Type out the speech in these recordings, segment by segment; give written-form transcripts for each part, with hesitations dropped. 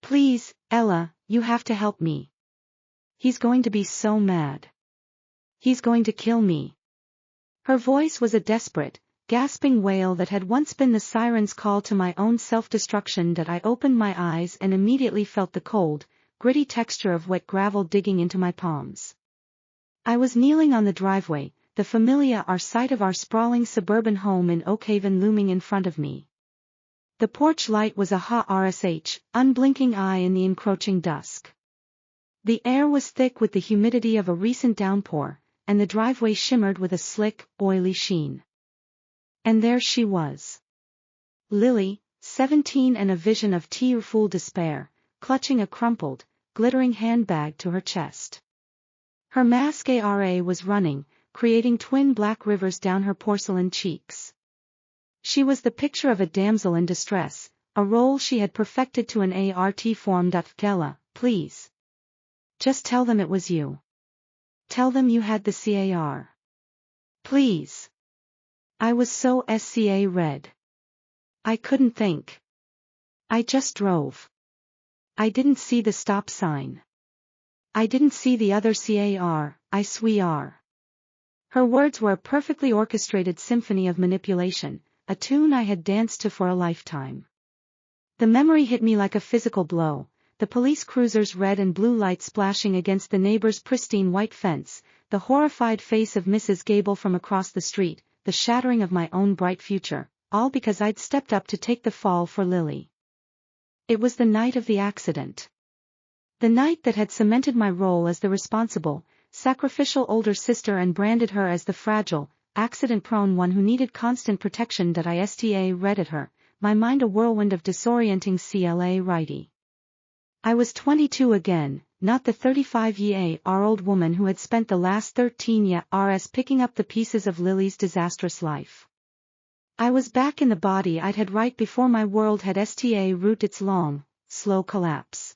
Please, Ella, you have to help me. He's going to be so mad. He's going to kill me. Her voice was a desperate, gasping wail that had once been the siren's call to my own self-destruction. That I opened my eyes and immediately felt the cold, gritty texture of wet gravel digging into my palms. I was kneeling on the driveway, the familiar sight of our sprawling suburban home in Oakhaven looming in front of me. The porch light was a hot unblinking eye in the encroaching dusk. The air was thick with the humidity of a recent downpour, and the driveway shimmered with a slick, oily sheen. And there she was. Lily, 17 and a vision of tearful despair, clutching a crumpled, glittering handbag to her chest. Her mascara was running, creating twin black rivers down her porcelain cheeks. She was the picture of a damsel in distress, a role she had perfected to an art form. Ella, please. Just tell them it was you. Tell them you had the car. Please. I was so red. I couldn't think. I just drove. I didn't see the stop sign. I didn't see the other car, I swear. Her words were a perfectly orchestrated symphony of manipulation, a tune I had danced to for a lifetime. The memory hit me like a physical blow, the police cruiser's red and blue lights splashing against the neighbor's pristine white fence, the horrified face of Mrs. Gable from across the street, the shattering of my own bright future, all because I'd stepped up to take the fall for Lily. It was the night of the accident. The night that had cemented my role as the responsible, sacrificial older sister and branded her as the fragile, accident-prone one who needed constant protection. I read at her, my mind a whirlwind of disorienting clarity. I was 22 again, not the 35-year-old woman who had spent the last 13 years picking up the pieces of Lily's disastrous life. I was back in the body I'd had right before my world had root its long, slow collapse.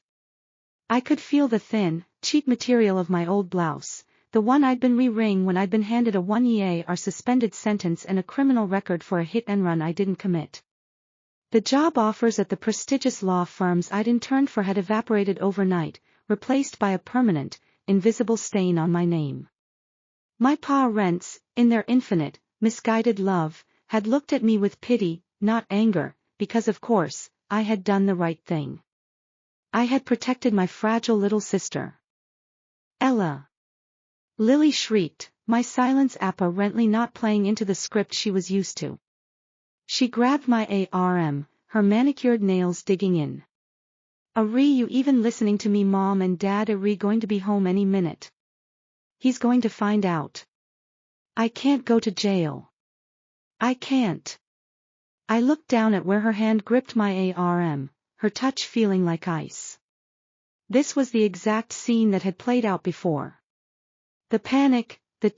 I could feel the thin, cheap material of my old blouse, the one I'd been re-ring when I'd been handed a 1-year suspended sentence and a criminal record for a hit-and-run I didn't commit. The job offers at the prestigious law firms I'd interned for had evaporated overnight, replaced by a permanent, invisible stain on my name. My parents, in their infinite, misguided love, had looked at me with pity, not anger, because of course, I had done the right thing. I had protected my fragile little sister. Ella. Lily shrieked, my silence apparently not playing into the script she was used to. She grabbed my arm, her manicured nails digging in. Are you even listening to me? Mom and Dad are going to be home any minute. He's going to find out. I can't go to jail. I can't. I looked down at where her hand gripped my arm, her touch feeling like ice. This was the exact scene that had played out before. The panic, the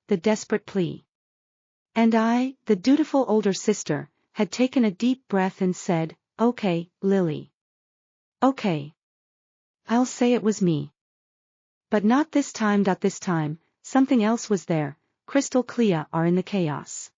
the desperate plea. And I, the dutiful older sister, had taken a deep breath and said, okay, Lily. Okay. I'll say it was me. But not this time. This time, something else was there, crystal clear in the chaos.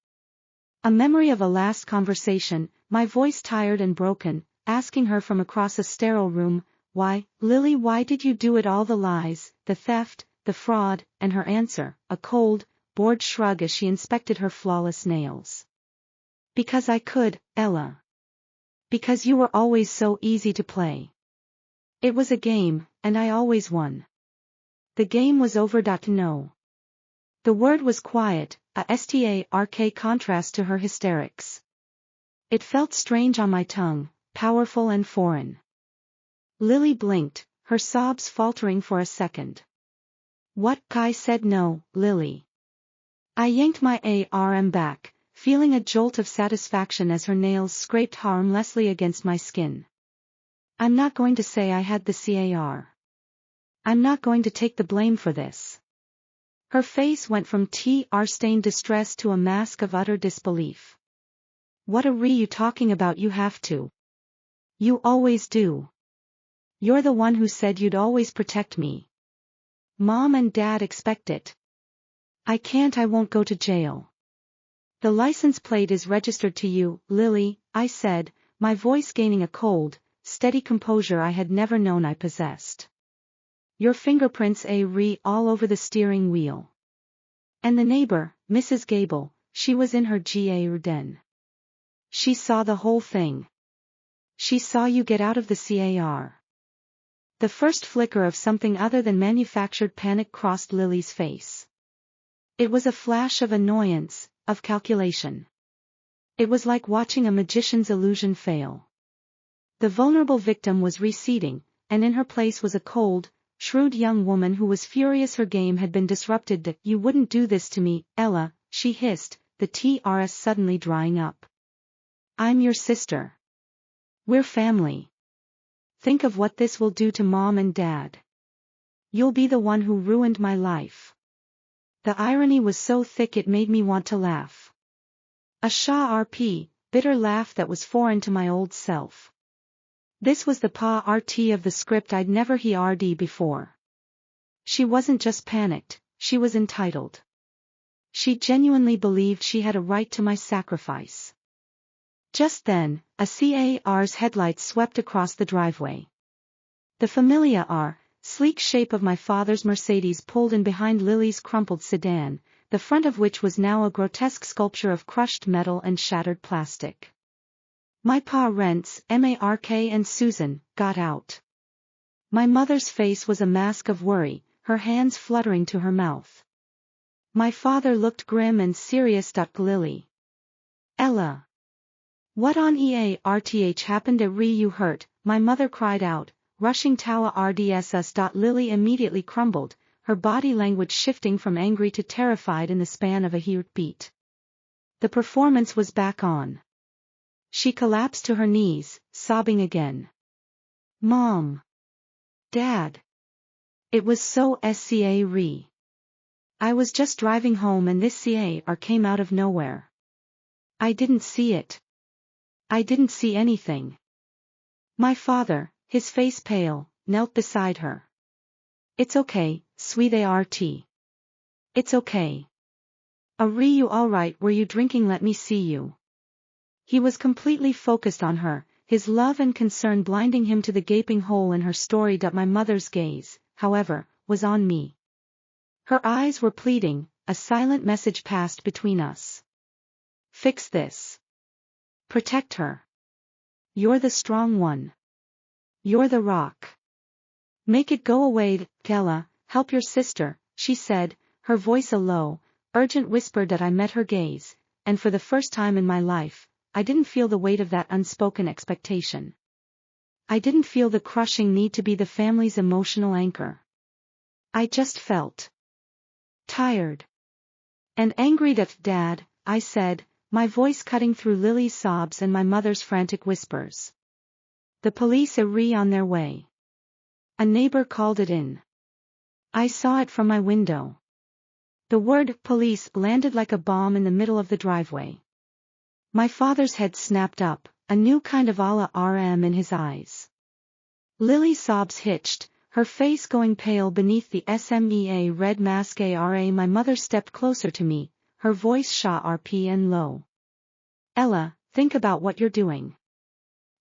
A memory of a last conversation, my voice tired and broken, asking her from across a sterile room, why, Lily, why did you do it all? The lies, the theft, the fraud, and her answer, a cold, bored shrug as she inspected her flawless nails. Because I could, Ella. Because you were always so easy to play. It was a game, and I always won. The game was over. No. The word was quiet, a stark contrast to her hysterics. It felt strange on my tongue, powerful and foreign. Lily blinked, her sobs faltering for a second. What? I said no, Lily. I yanked my arm back, feeling a jolt of satisfaction as her nails scraped harmlessly against my skin. I'm not going to say I had the car. I'm not going to take the blame for this. Her face went from tear-stained distress to a mask of utter disbelief. What are you talking about? You have to. You always do. You're the one who said you'd always protect me. Mom and Dad expect it. I can't. I won't go to jail. The license plate is registered to you, Lily, I said, my voice gaining a cold, steady composure I had never known I possessed. Your fingerprints all over the steering wheel. And the neighbor, Mrs. Gable, she was in her den. She saw the whole thing. She saw you get out of the car. The first flicker of something other than manufactured panic crossed Lily's face. It was a flash of annoyance, of calculation. It was like watching a magician's illusion fail. The vulnerable victim was receding, and in her place was a cold, shrewd young woman who was furious her game had been disrupted. You wouldn't do this to me, Ella, she hissed, the TRS suddenly drying up. I'm your sister. We're family. Think of what this will do to Mom and Dad. You'll be the one who ruined my life. The irony was so thick it made me want to laugh. A bitter laugh that was foreign to my old self. This was the part of the script I'd never heard before. She wasn't just panicked, she was entitled. She genuinely believed she had a right to my sacrifice. Just then, a car's headlights swept across the driveway. The familiar sleek shape of my father's Mercedes pulled in behind Lily's crumpled sedan, the front of which was now a grotesque sculpture of crushed metal and shattered plastic. My parents, Mark and Susan, got out. My mother's face was a mask of worry, her hands fluttering to her mouth. My father looked grim and serious. Lily. Ella. What on earth happened at you hurt, my mother cried out, rushing toward us. Lily immediately crumbled, her body language shifting from angry to terrified in the span of a heartbeat. The performance was back on. She collapsed to her knees, sobbing again. Mom. Dad. It was so scary. I was just driving home and this car came out of nowhere. I didn't see it. I didn't see anything. My father, his face pale, knelt beside her. It's okay, sweetheart. It's okay. Are you alright? Were you drinking? Let me see you. He was completely focused on her, his love and concern blinding him to the gaping hole in her story. My mother's gaze, however, was on me. Her eyes were pleading, a silent message passed between us. Fix this. Protect her. You're the strong one. You're the rock. Make it go away, Ella, help your sister, she said, her voice a low, urgent whisper. I met her gaze, and for the first time in my life, I didn't feel the weight of that unspoken expectation. I didn't feel the crushing need to be the family's emotional anchor. I just felt tired and angry. Dad, I said, my voice cutting through Lily's sobs and my mother's frantic whispers. The police are on their way. A neighbor called it in. I saw it from my window. The word police landed like a bomb in the middle of the driveway. My father's head snapped up, a new kind of alarm in his eyes. Lily's sobs hitched, her face going pale beneath the SMEA red mascara. My mother stepped closer to me, her voice sharp and low. Ella, think about what you're doing.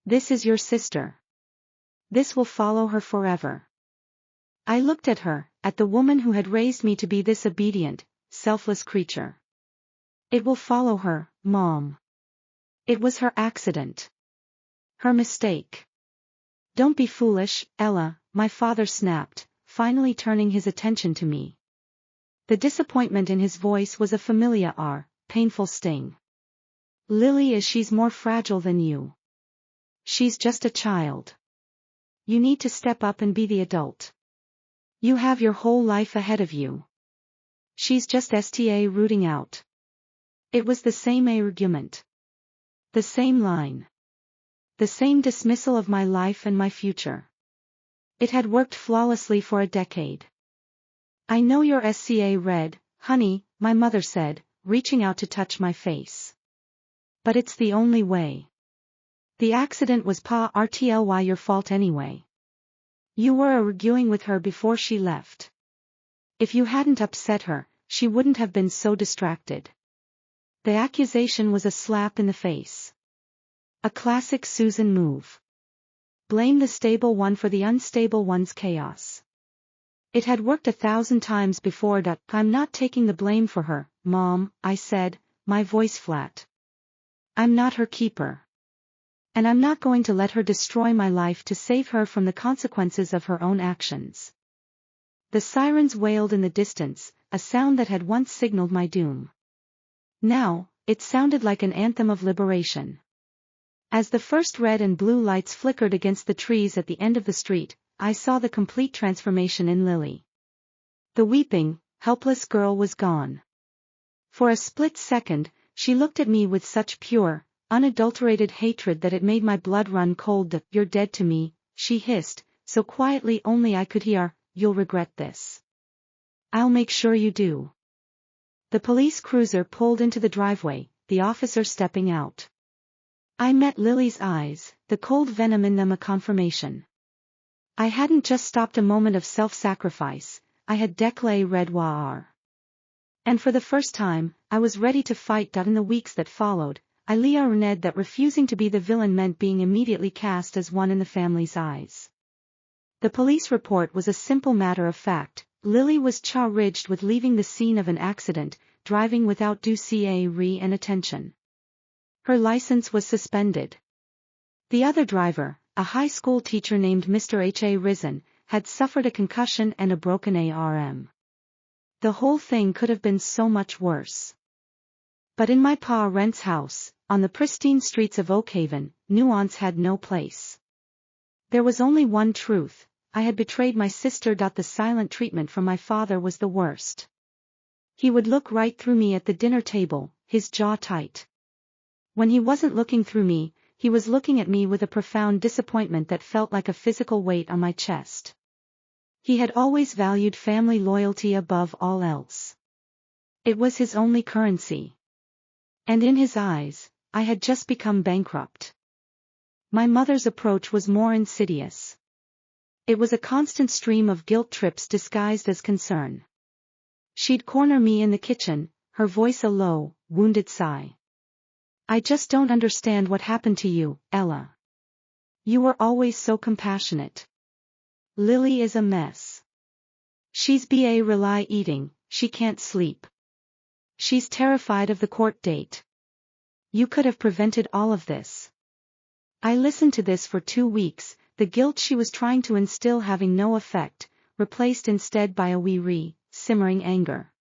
This is your sister. This will follow her forever. I looked at her, at the woman who had raised me to be this obedient, selfless creature. It will follow her, Mom. It was her accident. Her mistake. Don't be foolish, Ella, my father snapped, finally turning his attention to me. The disappointment in his voice was a familiar, painful sting. Lily, she's more fragile than you. She's just a child. You need to step up and be the adult. You have your whole life ahead of you. She's just rooting out. It was the same argument. The same line. The same dismissal of my life and my future. It had worked flawlessly for a decade. I know you're red, honey, my mother said, reaching out to touch my face. But it's the only way. The accident was partly your fault anyway. You were arguing with her before she left. If you hadn't upset her, she wouldn't have been so distracted. The accusation was a slap in the face. A classic Susan move. blame the stable one for the unstable one's chaos. It had worked 1,000 times before. I'm not taking the blame for her, Mom, I said, my voice flat. I'm not her keeper. And I'm not going to let her destroy my life to save her from the consequences of her own actions. The sirens wailed in the distance, a sound that had once signaled my doom. Now, it sounded like an anthem of liberation. As the first red and blue lights flickered against the trees at the end of the street, I saw the complete transformation in Lily. The weeping, helpless girl was gone. For a split second, she looked at me with such pure, unadulterated hatred that it made my blood run cold. You're dead to me, she hissed, so quietly only I could hear, you'll regret this. I'll make sure you do. The police cruiser pulled into the driveway, the officer stepping out. I met Lily's eyes, the cold venom in them a confirmation. I hadn't just stopped a moment of self-sacrifice, I had déclaré revoir. And for the first time, I was ready to fight. In the weeks that followed, I learned that refusing to be the villain meant being immediately cast as one in the family's eyes. The police report was a simple matter of fact. Lily was charged with leaving the scene of an accident, driving without due care and attention. Her license was suspended. The other driver, a high school teacher named Mr. H.A. Risen, had suffered a concussion and a broken arm. The whole thing could have been so much worse. But in my parents' house, on the pristine streets of Oakhaven, nuance had no place. There was only one truth. I had betrayed my sister. The silent treatment from my father was the worst. He would look right through me at the dinner table, his jaw tight. When he wasn't looking through me, he was looking at me with a profound disappointment that felt like a physical weight on my chest. He had always valued family loyalty above all else. It was his only currency. And in his eyes, I had just become bankrupt. My mother's approach was more insidious. It was a constant stream of guilt trips disguised as concern. She'd corner me in the kitchen, her voice a low, wounded sigh. I just don't understand what happened to you, Ella. You were always so compassionate. Lily is a mess. She's rely eating, she can't sleep. She's terrified of the court date. You could have prevented all of this. I listened to this for 2 weeks, the guilt she was trying to instill having no effect, replaced instead by a weary, simmering anger.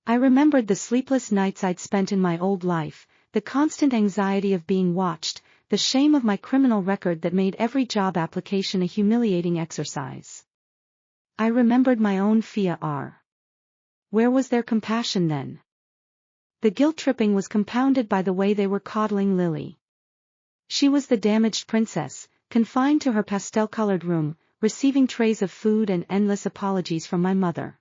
I remembered the sleepless nights I'd spent in my old life, the constant anxiety of being watched, the shame of my criminal record that made every job application a humiliating exercise. I remembered my own fear. Where was their compassion then? The guilt-tripping was compounded by the way they were coddling Lily. She was the damaged princess, confined to her pastel-colored room, receiving trays of food and endless apologies from my mother.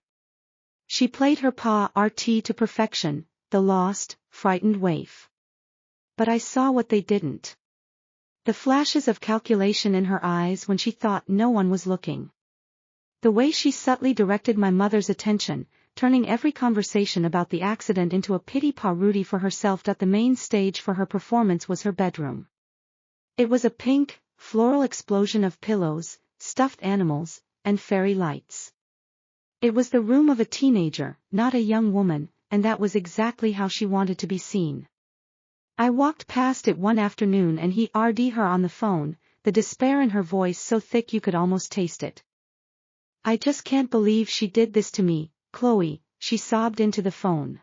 She played her part to perfection, the lost, frightened waif. But I saw what they didn't. The flashes of calculation in her eyes when she thought no one was looking. The way she subtly directed my mother's attention, turning every conversation about the accident into a pity parody for herself. The main stage for her performance was her bedroom. It was a pink, floral explosion of pillows, stuffed animals, and fairy lights. It was the room of a teenager, not a young woman, and that was exactly how she wanted to be seen. I walked past it one afternoon and heard her on the phone, the despair in her voice so thick you could almost taste it. I just can't believe she did this to me, Chloe, she sobbed into the phone.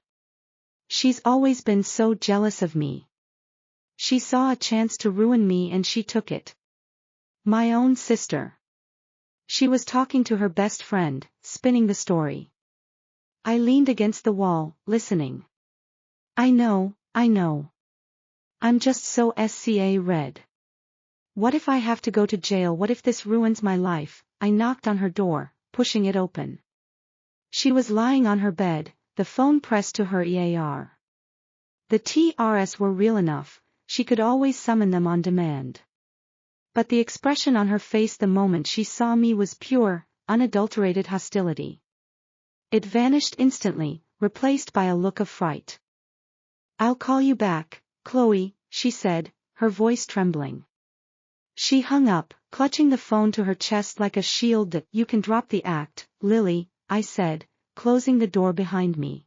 She's always been so jealous of me. She saw a chance to ruin me and she took it. My own sister. She was talking to her best friend, spinning the story. I leaned against the wall, listening. I know. I'm just so red. What if I have to go to jail? What if this ruins my life? I knocked on her door, pushing it open. She was lying on her bed, the phone pressed to her ear. The TRS were real enough, she could always summon them on demand. But the expression on her face the moment she saw me was pure, unadulterated hostility. It vanished instantly, replaced by a look of fright. I'll call you back, Chloe, she said, her voice trembling. She hung up, clutching the phone to her chest like a shield. That you can drop the act, Lily, I said, closing the door behind me.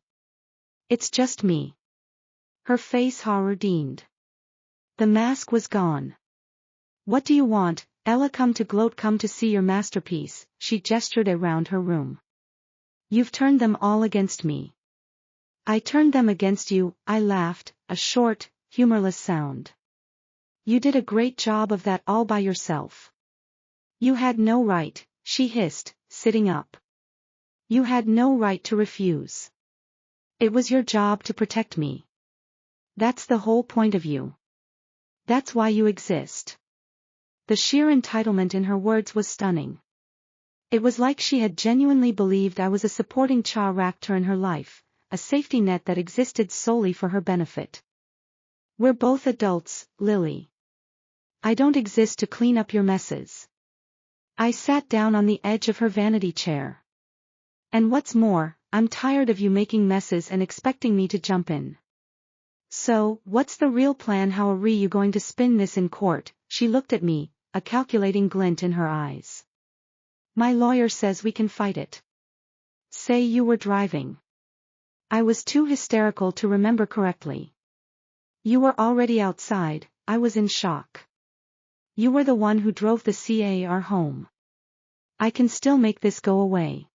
It's just me. Her face hardened. The mask was gone. What do you want, Ella? Come to gloat, come to see your masterpiece, she gestured around her room. You've turned them all against me. I turned them against you, I laughed, a short, humorless sound. You did a great job of that all by yourself. You had no right, she hissed, sitting up. You had no right to refuse. It was your job to protect me. That's the whole point of you. That's why you exist. The sheer entitlement in her words was stunning. It was like she had genuinely believed I was a supporting character in her life, a safety net that existed solely for her benefit. We're both adults, Lily. I don't exist to clean up your messes. I sat down on the edge of her vanity chair. And what's more, I'm tired of you making messes and expecting me to jump in. So, what's the real plan? How are you going to spin this in court? She looked at me, a calculating glint in her eyes. My lawyer says we can fight it. Say you were driving. I was too hysterical to remember correctly. You were already outside, I was in shock. You were the one who drove the car home. I can still make this go away.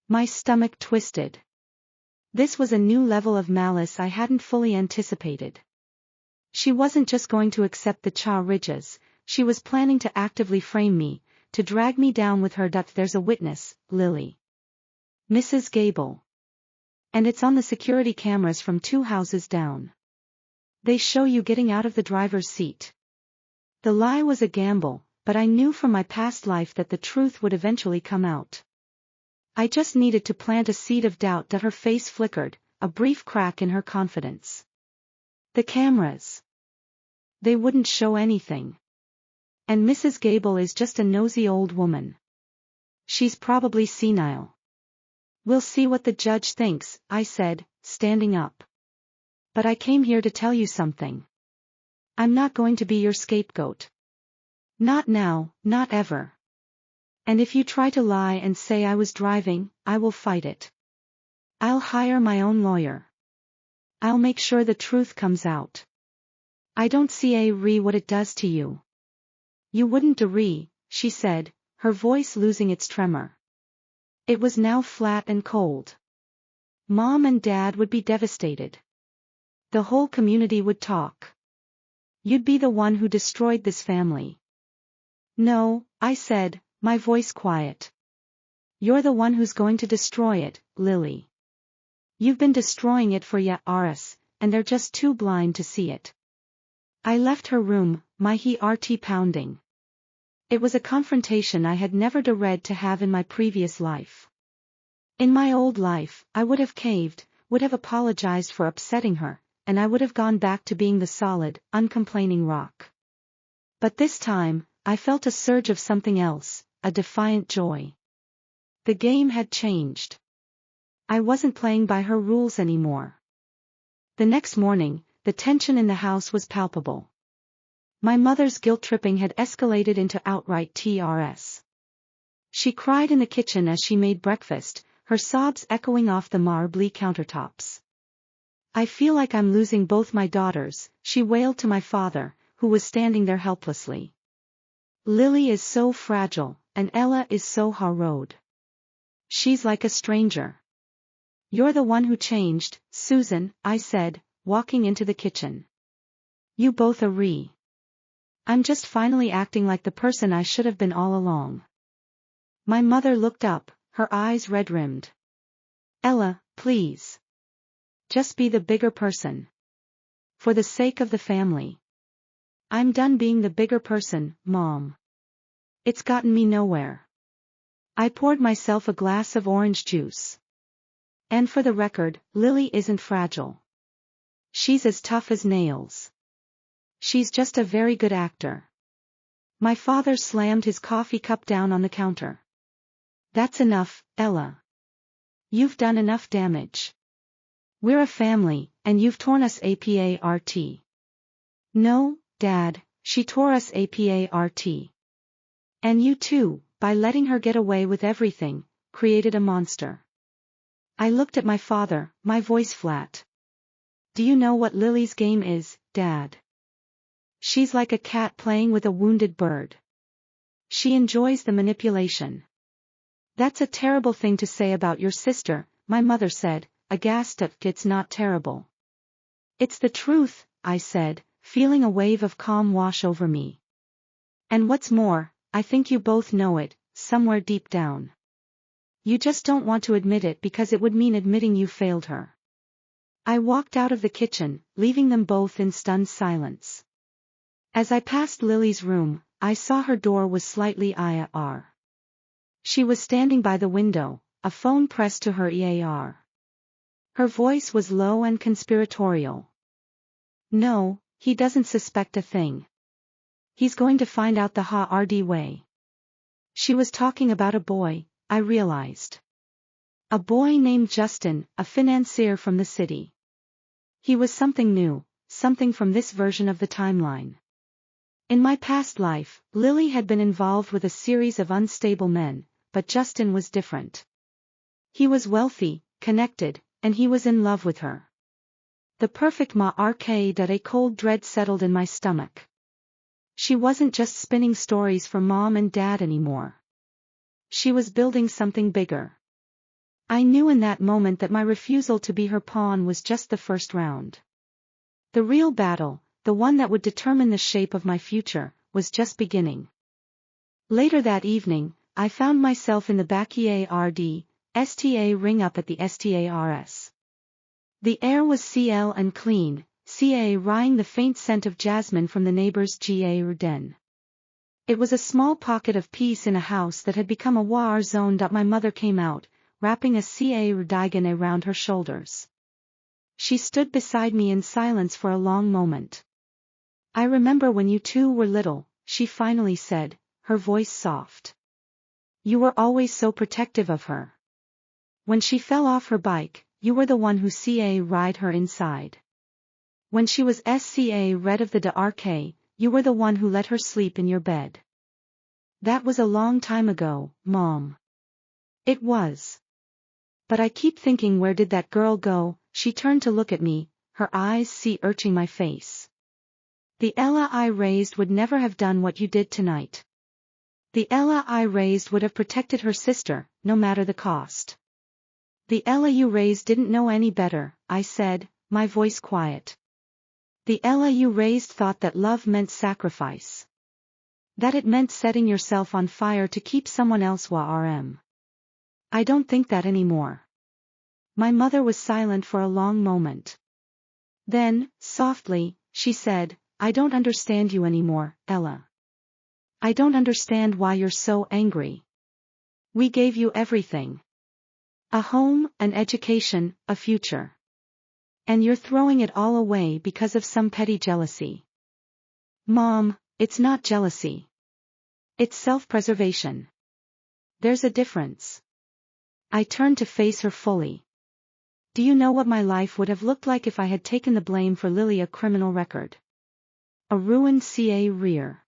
My stomach twisted. This was a new level of malice I hadn't fully anticipated. She wasn't just going to accept the charges, she was planning to actively frame me, to drag me down with her. There's a witness, Lily. Mrs. Gable. And it's on the security cameras from 2 houses down. They show you getting out of the driver's seat. The lie was a gamble, but I knew from my past life that the truth would eventually come out. I just needed to plant a seed of doubt. Her face flickered, a brief crack in her confidence. The cameras. They wouldn't show anything. And Mrs. Gable is just a nosy old woman. She's probably senile. We'll see what the judge thinks, I said, standing up. But I came here to tell you something. I'm not going to be your scapegoat. Not now, not ever. And if you try to lie and say I was driving, I will fight it. I'll hire my own lawyer. I'll make sure the truth comes out. I don't see what it does to you. You wouldn't, she said, her voice losing its tremor. It was now flat and cold. Mom and Dad would be devastated. The whole community would talk. You'd be the one who destroyed this family. No, I said, my voice quiet. You're the one who's going to destroy it, Lily. You've been destroying it for years, and they're just too blind to see it. I left her room, my heart pounding. It was a confrontation I had never dared to have in my previous life. In my old life, I would have caved, would have apologized for upsetting her, and I would have gone back to being the solid, uncomplaining rock. But this time, I felt a surge of something else, a defiant joy. The game had changed. I wasn't playing by her rules anymore. The next morning, the tension in the house was palpable. My mother's guilt-tripping had escalated into outright tears. She cried in the kitchen as she made breakfast, her sobs echoing off the marbly countertops. I feel like I'm losing both my daughters, she wailed to my father, who was standing there helplessly. Lily is so fragile, and Ella is so harrowed. She's like a stranger. You're the one who changed, Susan, I said, walking into the kitchen. You both are. I'm just finally acting like the person I should have been all along. My mother looked up, her eyes red-rimmed. Ella, please. Just be the bigger person. For the sake of the family. I'm done being the bigger person, Mom. It's gotten me nowhere. I poured myself a glass of orange juice. And for the record, Lily isn't fragile. She's as tough as nails. She's just a very good actor. My father slammed his coffee cup down on the counter. That's enough, Ella. You've done enough damage. We're a family, and you've torn us apart. No, Dad, she tore us apart. And you too, by letting her get away with everything, created a monster. I looked at my father, my voice flat. Do you know what Lily's game is, Dad? She's like a cat playing with a wounded bird. She enjoys the manipulation. That's a terrible thing to say about your sister, my mother said, aghast at it's not terrible. It's the truth, I said, feeling a wave of calm wash over me. And what's more, I think you both know it, somewhere deep down. You just don't want to admit it because it would mean admitting you failed her. I walked out of the kitchen, leaving them both in stunned silence. As I passed Lily's room, I saw her door was slightly ajar. She was standing by the window, a phone pressed to her ear. Her voice was low and conspiratorial. No, he doesn't suspect a thing. He's going to find out the hard way. She was talking about a boy, I realized. A boy named Justin, a financier from the city. He was something new, something from this version of the timeline. In my past life, Lily had been involved with a series of unstable men, but Justin was different. He was wealthy, connected, and he was in love with her. The perfect arcade that a cold dread settled in my stomach. She wasn't just spinning stories for mom and dad anymore. She was building something bigger. I knew in that moment that my refusal to be her pawn was just the first round. The real battle, the one that would determine the shape of my future, was just beginning. Later that evening, I found myself in the backyard, STA ring up at the STARS. The air was CL and clean, CA rhying the faint scent of jasmine from the neighbor's garden. It was a small pocket of peace in a house that had become a war zone. My mother came out, wrapping a cardigan around her shoulders. She stood beside me in silence for a long moment. I remember when you two were little, she finally said, her voice soft. You were always so protective of her. When she fell off her bike, you were the one who ride her inside. When she was red of the dark, you were the one who let her sleep in your bed. That was a long time ago, Mom. It was. But I keep thinking, where did that girl go? She turned to look at me, her eyes searching my face. The Ella I raised would never have done what you did tonight. The Ella I raised would have protected her sister, no matter the cost. The Ella you raised didn't know any better, I said, my voice quiet. The Ella you raised thought that love meant sacrifice. That it meant setting yourself on fire to keep someone else warm. I don't think that anymore. My mother was silent for a long moment. Then, softly, she said, I don't understand you anymore, Ella. I don't understand why you're so angry. We gave you everything. A home, an education, a future. And you're throwing it all away because of some petty jealousy. Mom, it's not jealousy. It's self-preservation. There's a difference. I turned to face her fully. Do you know what my life would have looked like if I had taken the blame for Lily's criminal record? A ruined career.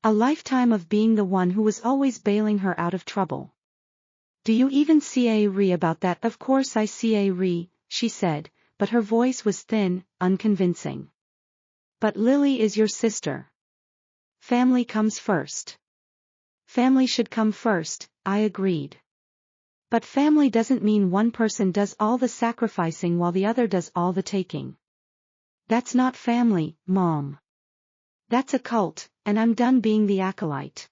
A lifetime of being the one who was always bailing her out of trouble. Do you even care about that? Of course I care, she said, but her voice was thin, unconvincing. But Lily is your sister. Family comes first. Family should come first, I agreed. But family doesn't mean one person does all the sacrificing while the other does all the taking. That's not family, Mom. That's a cult, and I'm done being the acolyte.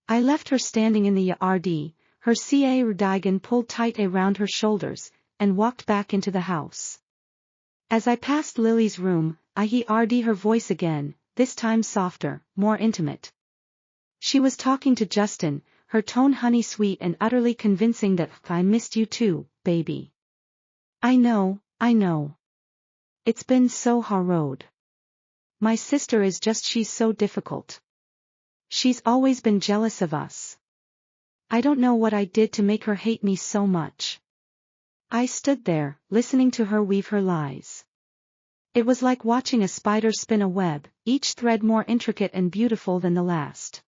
I left her standing in the yard, her cardigan pulled tight around her shoulders, and walked back into the house. As I passed Lily's room, I heard her voice again, this time softer, more intimate. She was talking to Justin, her tone honey-sweet and utterly convincing that I missed you too, baby. I know. It's been so hard. My sister is she's so difficult. She's always been jealous of us. I don't know what I did to make her hate me so much. I stood there, listening to her weave her lies. It was like watching a spider spin a web, each thread more intricate and beautiful than the last.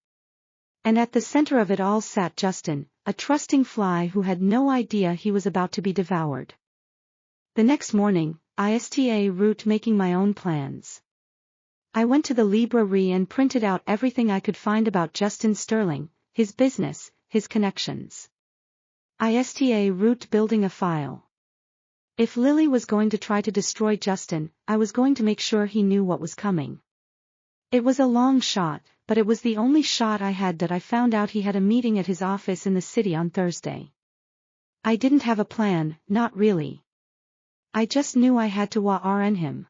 And at the center of it all sat Justin, a trusting fly who had no idea he was about to be devoured. The next morning, ISTA route making my own plans. I went to the library and printed out everything I could find about Justin Sterling, his business, his connections. ISTA route building a file. If Lily was going to try to destroy Justin, I was going to make sure he knew what was coming. It was a long shot, but it was the only shot I had that I found out he had a meeting at his office in the city on Thursday. I didn't have a plan, not really. I just knew I had to warn him.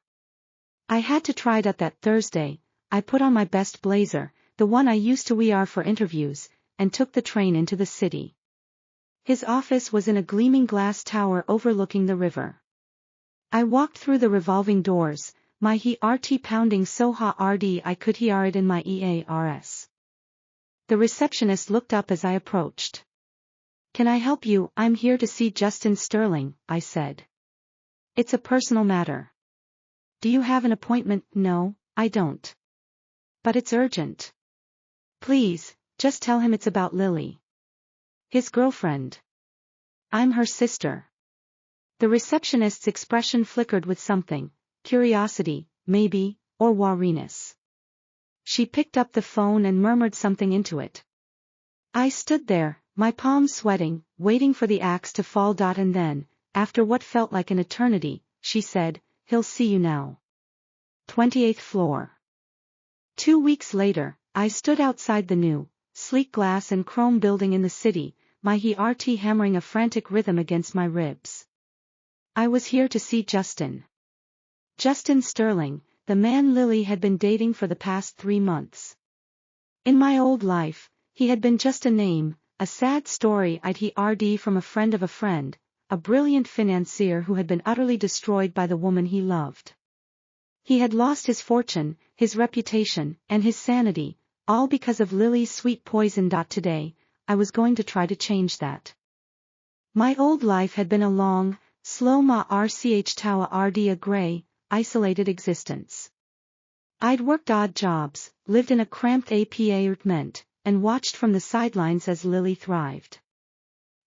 I had to try it out that Thursday. I put on my best blazer, the one I used to wear for interviews, and took the train into the city. His office was in a gleaming glass tower overlooking the river. I walked through the revolving doors, my heart pounding so hard I could hear it in my ears. The receptionist looked up as I approached. "Can I help you? I'm here to see Justin Sterling," I said. "It's a personal matter." "Do you have an appointment?" "No, I don't. But it's urgent. Please, just tell him it's about Lily. His girlfriend. I'm her sister." The receptionist's expression flickered with something, curiosity, maybe, or wariness. She picked up the phone and murmured something into it. I stood there, my palms sweating, waiting for the axe to fall. And then, after what felt like an eternity, she said, "He'll see you now. 28th floor." 2 weeks later, I stood outside the new, sleek glass and chrome building in the city, my heart hammering a frantic rhythm against my ribs. I was here to see Justin. Justin Sterling, the man Lily had been dating for the past 3 months. In my old life, he had been just a name, a sad story I'd heard from a friend of a friend, a brilliant financier who had been utterly destroyed by the woman he loved. He had lost his fortune, his reputation, and his sanity, all because of Lily's sweet poison. Today, I was going to try to change that. My old life had been a long, slow a gray, isolated existence. I'd worked odd jobs, lived in a cramped apartment, and watched from the sidelines as Lily thrived.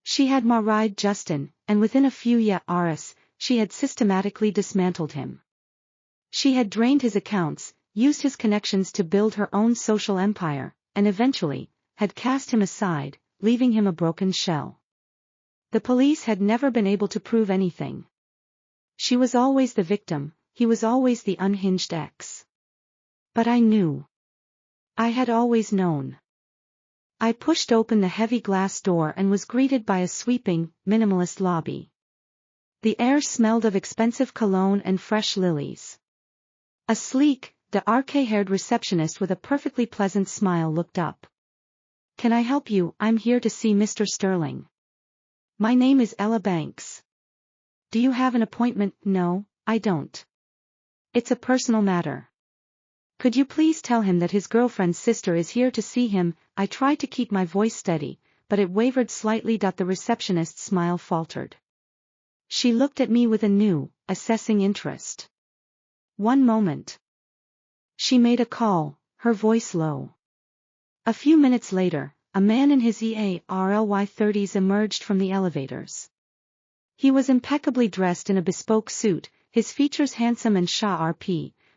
She had married Justin, and within a few years, she had systematically dismantled him. She had drained his accounts, used his connections to build her own social empire, and eventually, had cast him aside, leaving him a broken shell. The police had never been able to prove anything. She was always the victim, he was always the unhinged ex. But I knew. I had always known. I pushed open the heavy glass door and was greeted by a sweeping, minimalist lobby. The air smelled of expensive cologne and fresh lilies. A sleek, dark-haired receptionist with a perfectly pleasant smile looked up. "Can I help you? I'm here to see Mr. Sterling." "My name is Ella Banks." "Do you have an appointment?" "No, I don't. It's a personal matter." "Could you please tell him that his girlfriend's sister is here to see him?" I tried to keep my voice steady, but it wavered slightly. The receptionist's smile faltered. She looked at me with a new, assessing interest. "1 moment." She made a call, her voice low. A few minutes later, a man in his early 30s emerged from the elevators. He was impeccably dressed in a bespoke suit, his features handsome and sharp,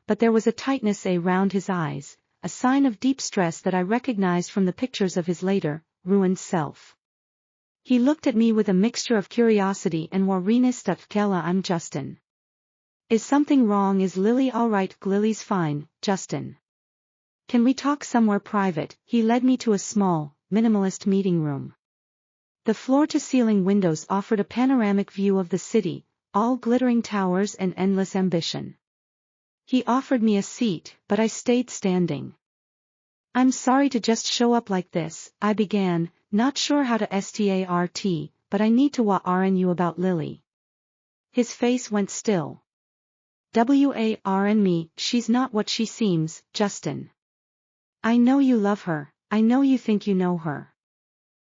but there was a tightness around his eyes, a sign of deep stress that I recognized from the pictures of his later, ruined self. He looked at me with a mixture of curiosity and wariness. "I'm Justin. Is something wrong? Is Lily all right?" "Lily's fine, Justin. Can we talk somewhere private?" He led me to a small, minimalist meeting room. The floor-to-ceiling windows offered a panoramic view of the city, all glittering towers and endless ambition. He offered me a seat, but I stayed standing. "I'm sorry to just show up like this," I began, not sure how to start, "but I need to warn you about Lily." His face went still. "Warn me, she's not what she seems, Justin. I know you love her, I know you think you know her.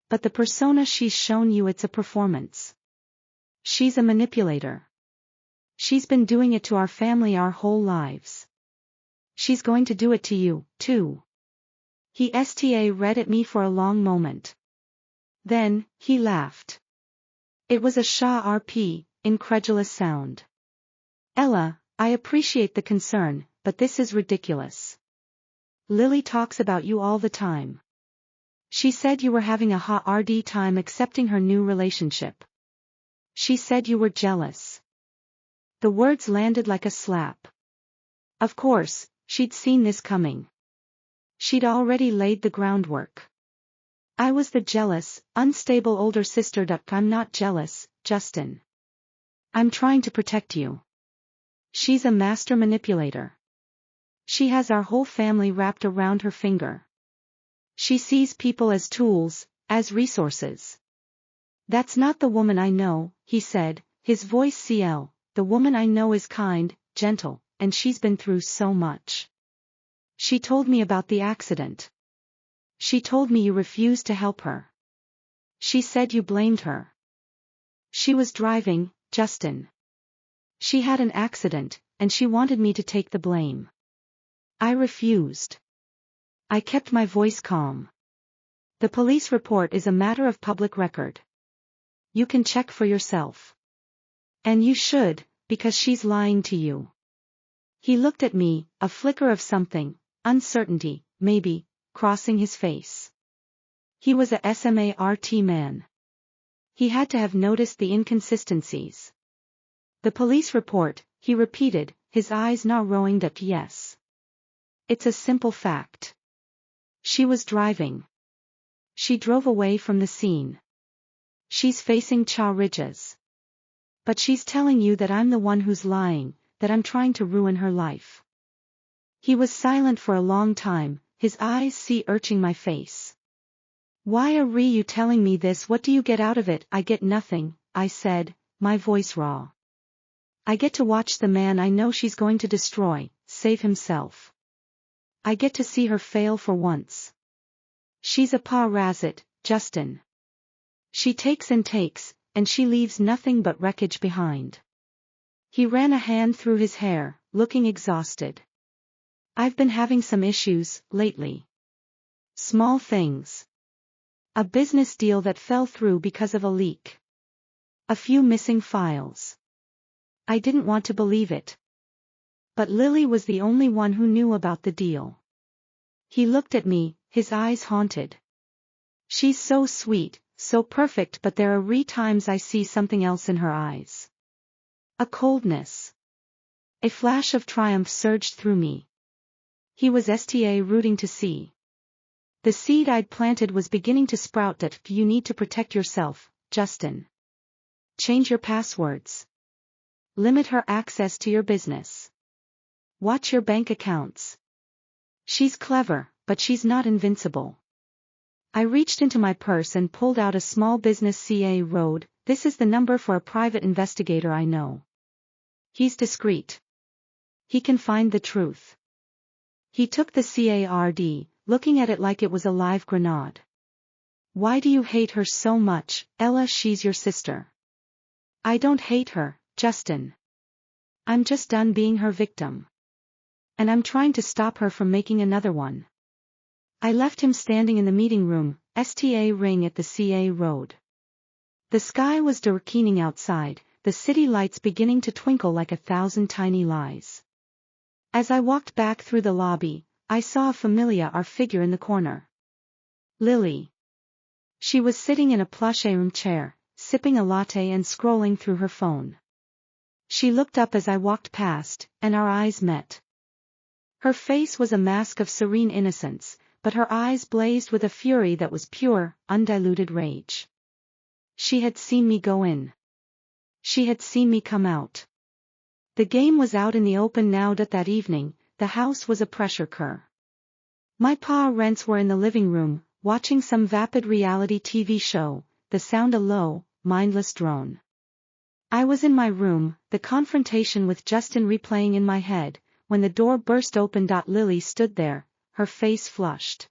But the persona she's shown you, it's a performance. She's a manipulator. She's been doing it to our family our whole lives. She's going to do it to you, too." He read at me for a long moment. Then, he laughed. It was a sharp, incredulous sound. Ella, I appreciate the concern, but this is ridiculous. Lily talks about you all the time. She said you were having a hard time accepting her new relationship. She said you were jealous. The words landed like a slap. Of course, she'd seen this coming. She'd already laid the groundwork. I was the jealous, unstable older sister. I'm not jealous, Justin. I'm trying to protect you. She's a master manipulator. She has our whole family wrapped around her finger. She sees people as tools, as resources. That's not the woman I know, he said, his voice the woman I know is kind, gentle, and she's been through so much. She told me about the accident. She told me you refused to help her. She said you blamed her. She was driving, Justin. She had an accident, and she wanted me to take the blame. I refused. I kept my voice calm. The police report is a matter of public record. You can check for yourself. And you should, because she's lying to you. He looked at me, a flicker of something, uncertainty, maybe, crossing his face. He was a smart man. He had to have noticed the inconsistencies. The police report, he repeated, his eyes narrowing. Yes. It's a simple fact. She was driving. She drove away from the scene. She's facing charges. But she's telling you that I'm the one who's lying, that I'm trying to ruin her life. He was silent for a long time, his eyes searching my face. Why are you telling me this? What do you get out of it? I get nothing, I said, my voice raw. I get to watch the man I know she's going to destroy, save himself. I get to see her fail for once. She's a parasite, Justin. She takes, and she leaves nothing but wreckage behind. He ran a hand through his hair, looking exhausted. I've been having some issues, lately. Small things. A business deal that fell through because of a leak. A few missing files. I didn't want to believe it. But Lily was the only one who knew about the deal. He looked at me, his eyes haunted. She's so sweet, so perfect, but there are times I see something else in her eyes. A coldness. A flash of triumph surged through me. He was rooting to see. The seed I'd planted was beginning to sprout. You need to protect yourself, Justin. Change your passwords. Limit her access to your business. Watch your bank accounts. She's clever, but she's not invincible. I reached into my purse and pulled out a small business road. This is the number for a private investigator I know. He's discreet. He can find the truth. He took the card, looking at it like it was a live grenade. Why do you hate her so much, Ella? She's your sister. I don't hate her, Justin. I'm just done being her victim. And I'm trying to stop her from making another one. I left him standing in the meeting room, ring at the road. The sky was darkening outside, the city lights beginning to twinkle like 1,000 tiny lies. As I walked back through the lobby, I saw a familiar figure in the corner. Lily. She was sitting in a plush chair, sipping a latte and scrolling through her phone. She looked up as I walked past, and our eyes met. Her face was a mask of serene innocence, but her eyes blazed with a fury that was pure, undiluted rage. She had seen me go in. She had seen me come out. The game was out in the open now. That evening, the house was a pressure cooker. My parents were in the living room, watching some vapid reality TV show, the sound a low, mindless drone. I was in my room, the confrontation with Justin replaying in my head, when the door burst open. Lily stood there, her face flushed.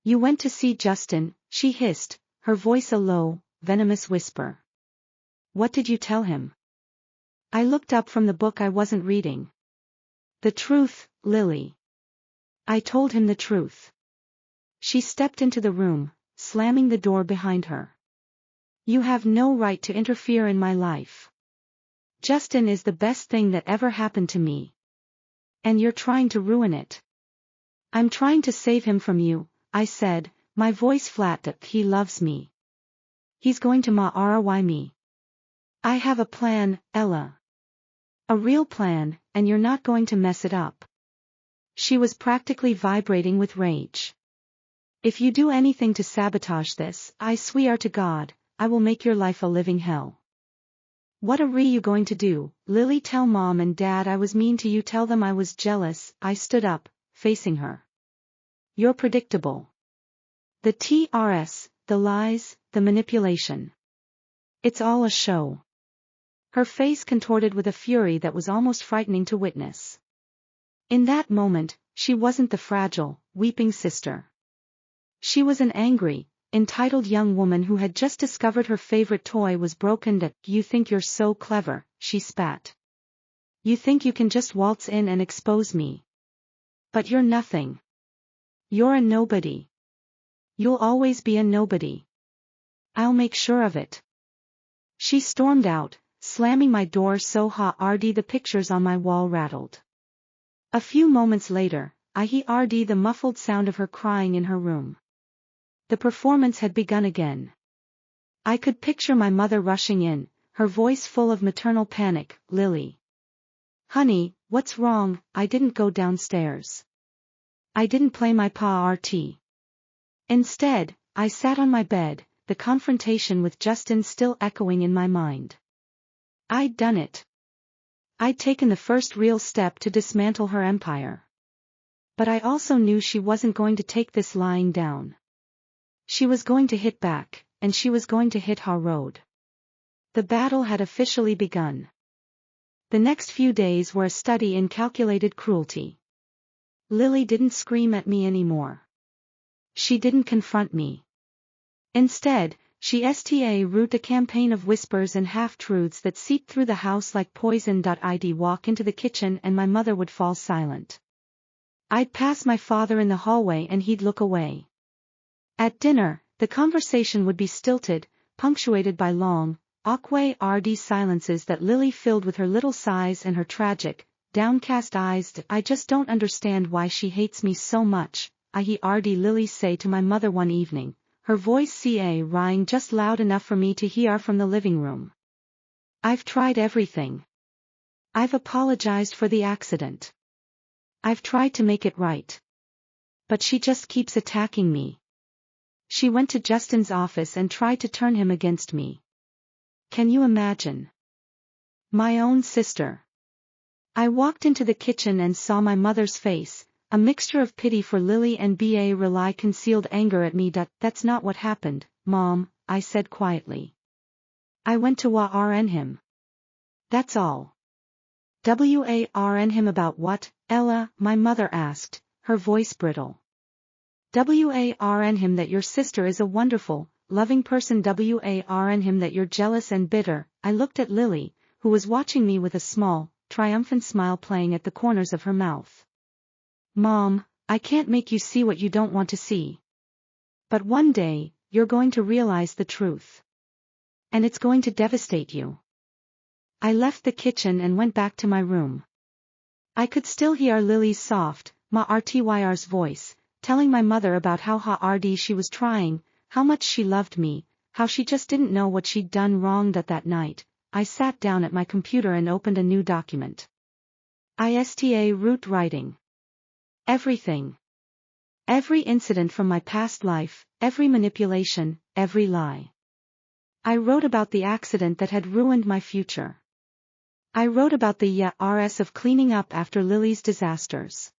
You went to see Justin, she hissed, her voice a low, venomous whisper. What did you tell him? I looked up from the book I wasn't reading. The truth, Lily. I told him the truth. She stepped into the room, slamming the door behind her. You have no right to interfere in my life. Justin is the best thing that ever happened to me. And you're trying to ruin it. I'm trying to save him from you, I said, my voice flat. That he loves me. He's going to marry me. I have a plan, Ella. A real plan, and you're not going to mess it up. She was practically vibrating with rage. If you do anything to sabotage this, I swear to God, I will make your life a living hell. What are you going to do, Lily? Tell Mom and Dad I was mean to you. Tell them I was jealous. I stood up, facing her. You're predictable. The TRS, the lies, the manipulation. It's all a show. Her face contorted with a fury that was almost frightening to witness. In that moment, she wasn't the fragile, weeping sister. She was an angry, entitled young woman who had just discovered her favorite toy was broken. That you think you're so clever, she spat. You think you can just waltz in and expose me. But you're nothing. You're a nobody. You'll always be a nobody. I'll make sure of it. She stormed out, slamming my door so hard the pictures on my wall rattled. A few moments later, I heard the muffled sound of her crying in her room. The performance had begun again. I could picture my mother rushing in, her voice full of maternal panic. Lily. Honey, what's wrong? I didn't go downstairs. I didn't play my party. Instead, I sat on my bed, the confrontation with Justin still echoing in my mind. I'd done it. I'd taken the first real step to dismantle her empire. But I also knew she wasn't going to take this lying down. She was going to hit back, and she was going to hit hard. The battle had officially begun. The next few days were a study in calculated cruelty. Lily didn't scream at me anymore. She didn't confront me. Instead, she wrote a campaign of whispers and half-truths that seeped through the house like poison. I'd walk into the kitchen and my mother would fall silent. I'd pass my father in the hallway and he'd look away. At dinner, the conversation would be stilted, punctuated by long, awkward silences that Lily filled with her little sighs and her tragic, downcast eyes. I just don't understand why she hates me so much, I heard Lily say to my mother one evening, her voice rang just loud enough for me to hear from the living room. I've tried everything. I've apologized for the accident. I've tried to make it right. But she just keeps attacking me. She went to Justin's office and tried to turn him against me. Can you imagine? My own sister. I walked into the kitchen and saw my mother's face, a mixture of pity for Lily and concealed anger at me. That's not what happened, Mom, I said quietly. I went to warn him. That's all. Warn him about what, Ella? My mother asked, her voice brittle. Warn him that your sister is a wonderful, loving person. Warn him that you're jealous and bitter. I looked at Lily, who was watching me with a small, triumphant smile playing at the corners of her mouth. Mom, I can't make you see what you don't want to see. But one day, you're going to realize the truth. And it's going to devastate you. I left the kitchen and went back to my room. I could still hear Lily's soft, ma-rtyr's voice, telling my mother about how hard she was trying, how much she loved me, how she just didn't know what she'd done wrong. That night, I sat down at my computer and opened a new document. Root writing. Everything. Every incident from my past life, every manipulation, every lie. I wrote about the accident that had ruined my future. I wrote about the RS of cleaning up after Lily's disasters.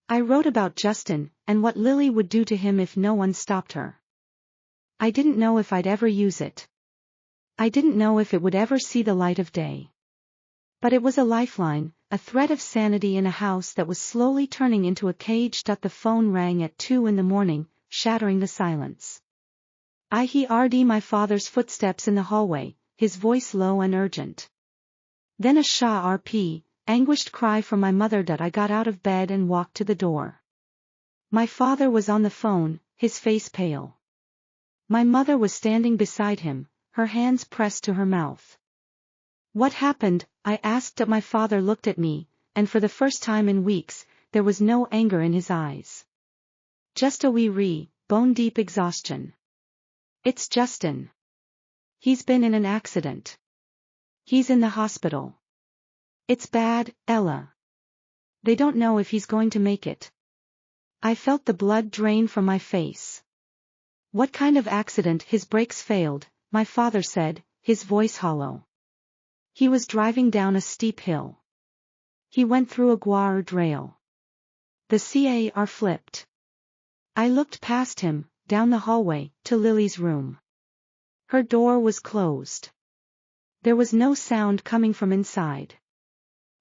I wrote about Justin, and what Lily would do to him if no one stopped her. I didn't know if I'd ever use it. I didn't know if it would ever see the light of day. But it was a lifeline, a thread of sanity in a house that was slowly turning into a cage. The phone rang at 2 a.m, shattering the silence. I heard my father's footsteps in the hallway, his voice low and urgent. Then a anguished cry from my mother. I got out of bed and walked to the door. My father was on the phone, his face pale. My mother was standing beside him, her hands pressed to her mouth. What happened? I asked. My father looked at me, and for the first time in weeks, there was no anger in his eyes. Just a wee, bone-deep exhaustion. It's Justin. He's been in an accident. He's in the hospital. It's bad, Ella. They don't know if he's going to make it. I felt the blood drain from my face. What kind of accident? His brakes failed, my father said, his voice hollow. He was driving down a steep hill. He went through a guardrail. The car flipped. I looked past him, down the hallway, to Lily's room. Her door was closed. There was no sound coming from inside.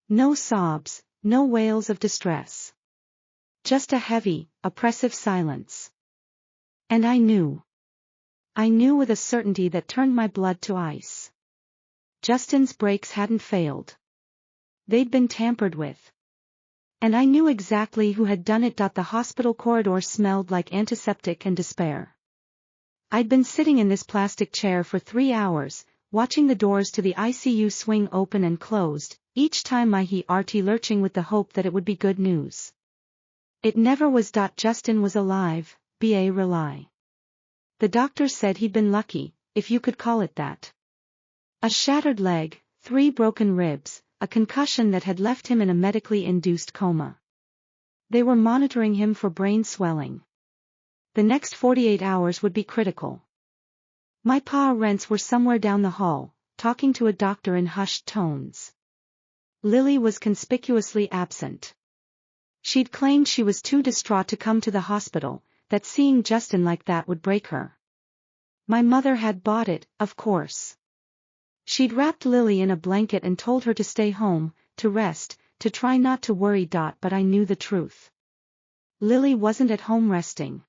No sobs, no wails of distress. Just a heavy, oppressive silence. And I knew. I knew with a certainty that turned my blood to ice. Justin's brakes hadn't failed. They'd been tampered with. And I knew exactly who had done it. The hospital corridor smelled like antiseptic and despair. I'd been sitting in this plastic chair for 3 hours, watching the doors to the ICU swing open and closed, each time my heart lurching with the hope that it would be good news. It never was. Justin was alive, rely. The doctor said he'd been lucky, if you could call it that. A shattered leg, 3 broken ribs, a concussion that had left him in a medically induced coma. They were monitoring him for brain swelling. The next 48 hours would be critical. My parents were somewhere down the hall, talking to a doctor in hushed tones. Lily was conspicuously absent. She'd claimed she was too distraught to come to the hospital, that seeing Justin like that would break her. My mother had bought it, of course. She'd wrapped Lily in a blanket and told her to stay home, to rest, to try not to worry. But I knew the truth. Lily wasn't at home resting.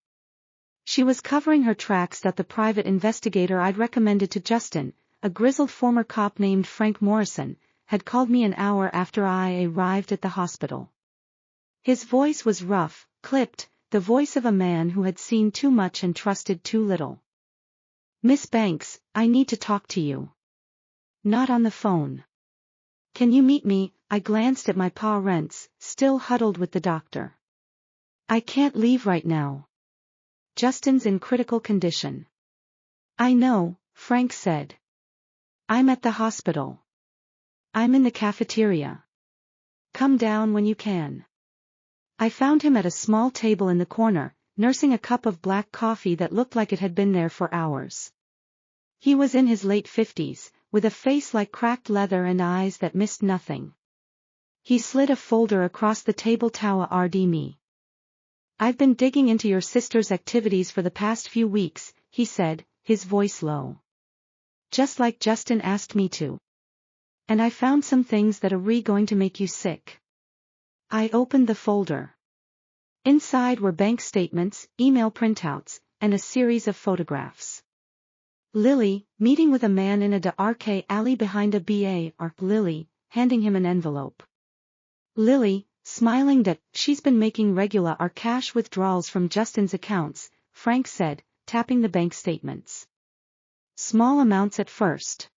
She was covering her tracks. The private investigator I'd recommended to Justin, a grizzled former cop named Frank Morrison, had called me an hour after I arrived at the hospital. His voice was rough, clipped, the voice of a man who had seen too much and trusted too little. Miss Banks, I need to talk to you. Not on the phone. Can you meet me? I glanced at my parents, still huddled with the doctor. I can't leave right now. Justin's in critical condition. I know, Frank said. I'm at the hospital. I'm in the cafeteria. Come down when you can. I found him at a small table in the corner, nursing a cup of black coffee that looked like it had been there for hours. He was in his late 50s, with a face like cracked leather and eyes that missed nothing. He slid a folder across the table. Toward me. I've been digging into your sister's activities for the past few weeks, he said, his voice low. Just like Justin asked me to. And I found some things that are going to make you sick. I opened the folder. Inside were bank statements, email printouts, and a series of photographs. Lily, meeting with a man in a dark alley behind a bar. Lily, handing him an envelope. Lily, smiling that she's been making regular cash withdrawals from Justin's accounts, Frank said, tapping the bank statements. Small amounts at first.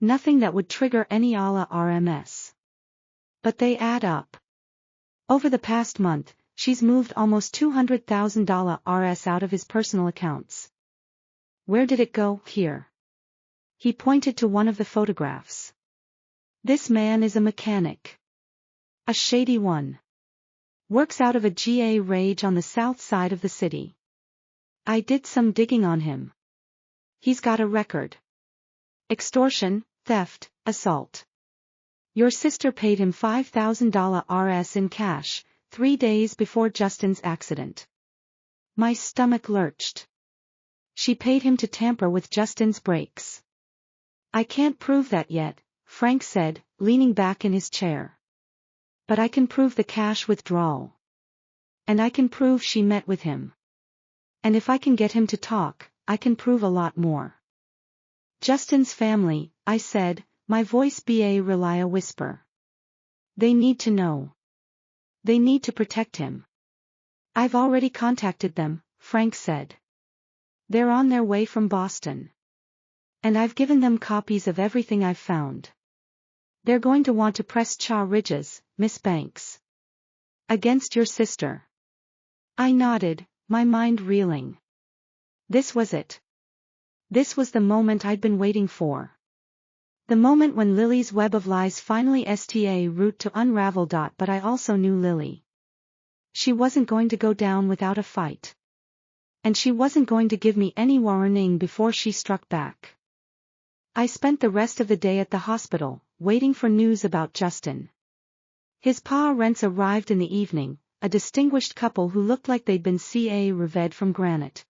Nothing that would trigger any RMS. But they add up. Over the past month, she's moved almost $200,000 out of his personal accounts. Where did it go? Here. He pointed to one of the photographs. This man is a mechanic. A shady one. Works out of a garage on the south side of the city. I did some digging on him. He's got a record. Extortion, theft, assault. Your sister paid him $5,000 in cash, 3 days before Justin's accident. My stomach lurched. She paid him to tamper with Justin's brakes. I can't prove that yet, Frank said, leaning back in his chair. But I can prove the cash withdrawal. And I can prove she met with him. And if I can get him to talk, I can prove a lot more. Justin's family, I said, my voice really a whisper. They need to know. They need to protect him. I've already contacted them, Frank said. They're on their way from Boston. And I've given them copies of everything I've found. They're going to want to press charges, Miss Banks. Against your sister. I nodded, my mind reeling. This was it. This was the moment I'd been waiting for. The moment when Lily's web of lies finally sta route to unravel. But I also knew Lily. She wasn't going to go down without a fight. And she wasn't going to give me any warning before she struck back. I spent the rest of the day at the hospital, waiting for news about Justin. His parents arrived in the evening, a distinguished couple who looked like they'd been revered from granite.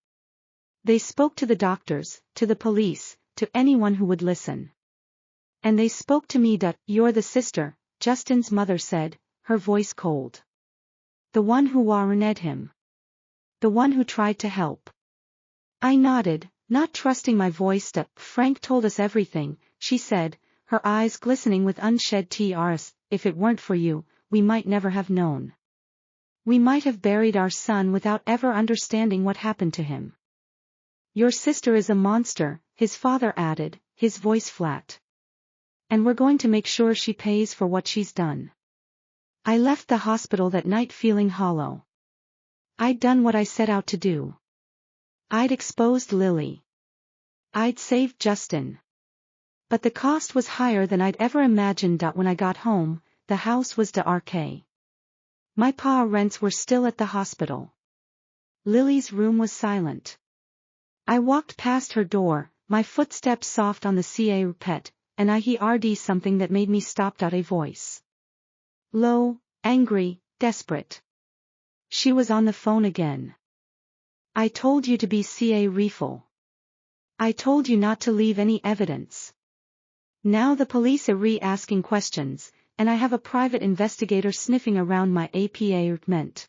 They spoke to the doctors, to the police, to anyone who would listen. And they spoke to me. You're the sister, Justin's mother said, her voice cold. The one who warned him. The one who tried to help. I nodded, not trusting my voice. Frank told us everything, she said, her eyes glistening with unshed tears. If it weren't for you, we might never have known. We might have buried our son without ever understanding what happened to him. Your sister is a monster, his father added, his voice flat. And we're going to make sure she pays for what she's done. I left the hospital that night feeling hollow. I'd done what I set out to do. I'd exposed Lily. I'd saved Justin. But the cost was higher than I'd ever imagined. When I got home, the house was dark. My parents were still at the hospital. Lily's room was silent. I walked past her door, my footsteps soft on the carpet, and I heard something that made me stop. A voice. Low, angry, desperate. She was on the phone again. I told you to be careful. I told you not to leave any evidence. Now the police are asking questions, and I have a private investigator sniffing around my apartment.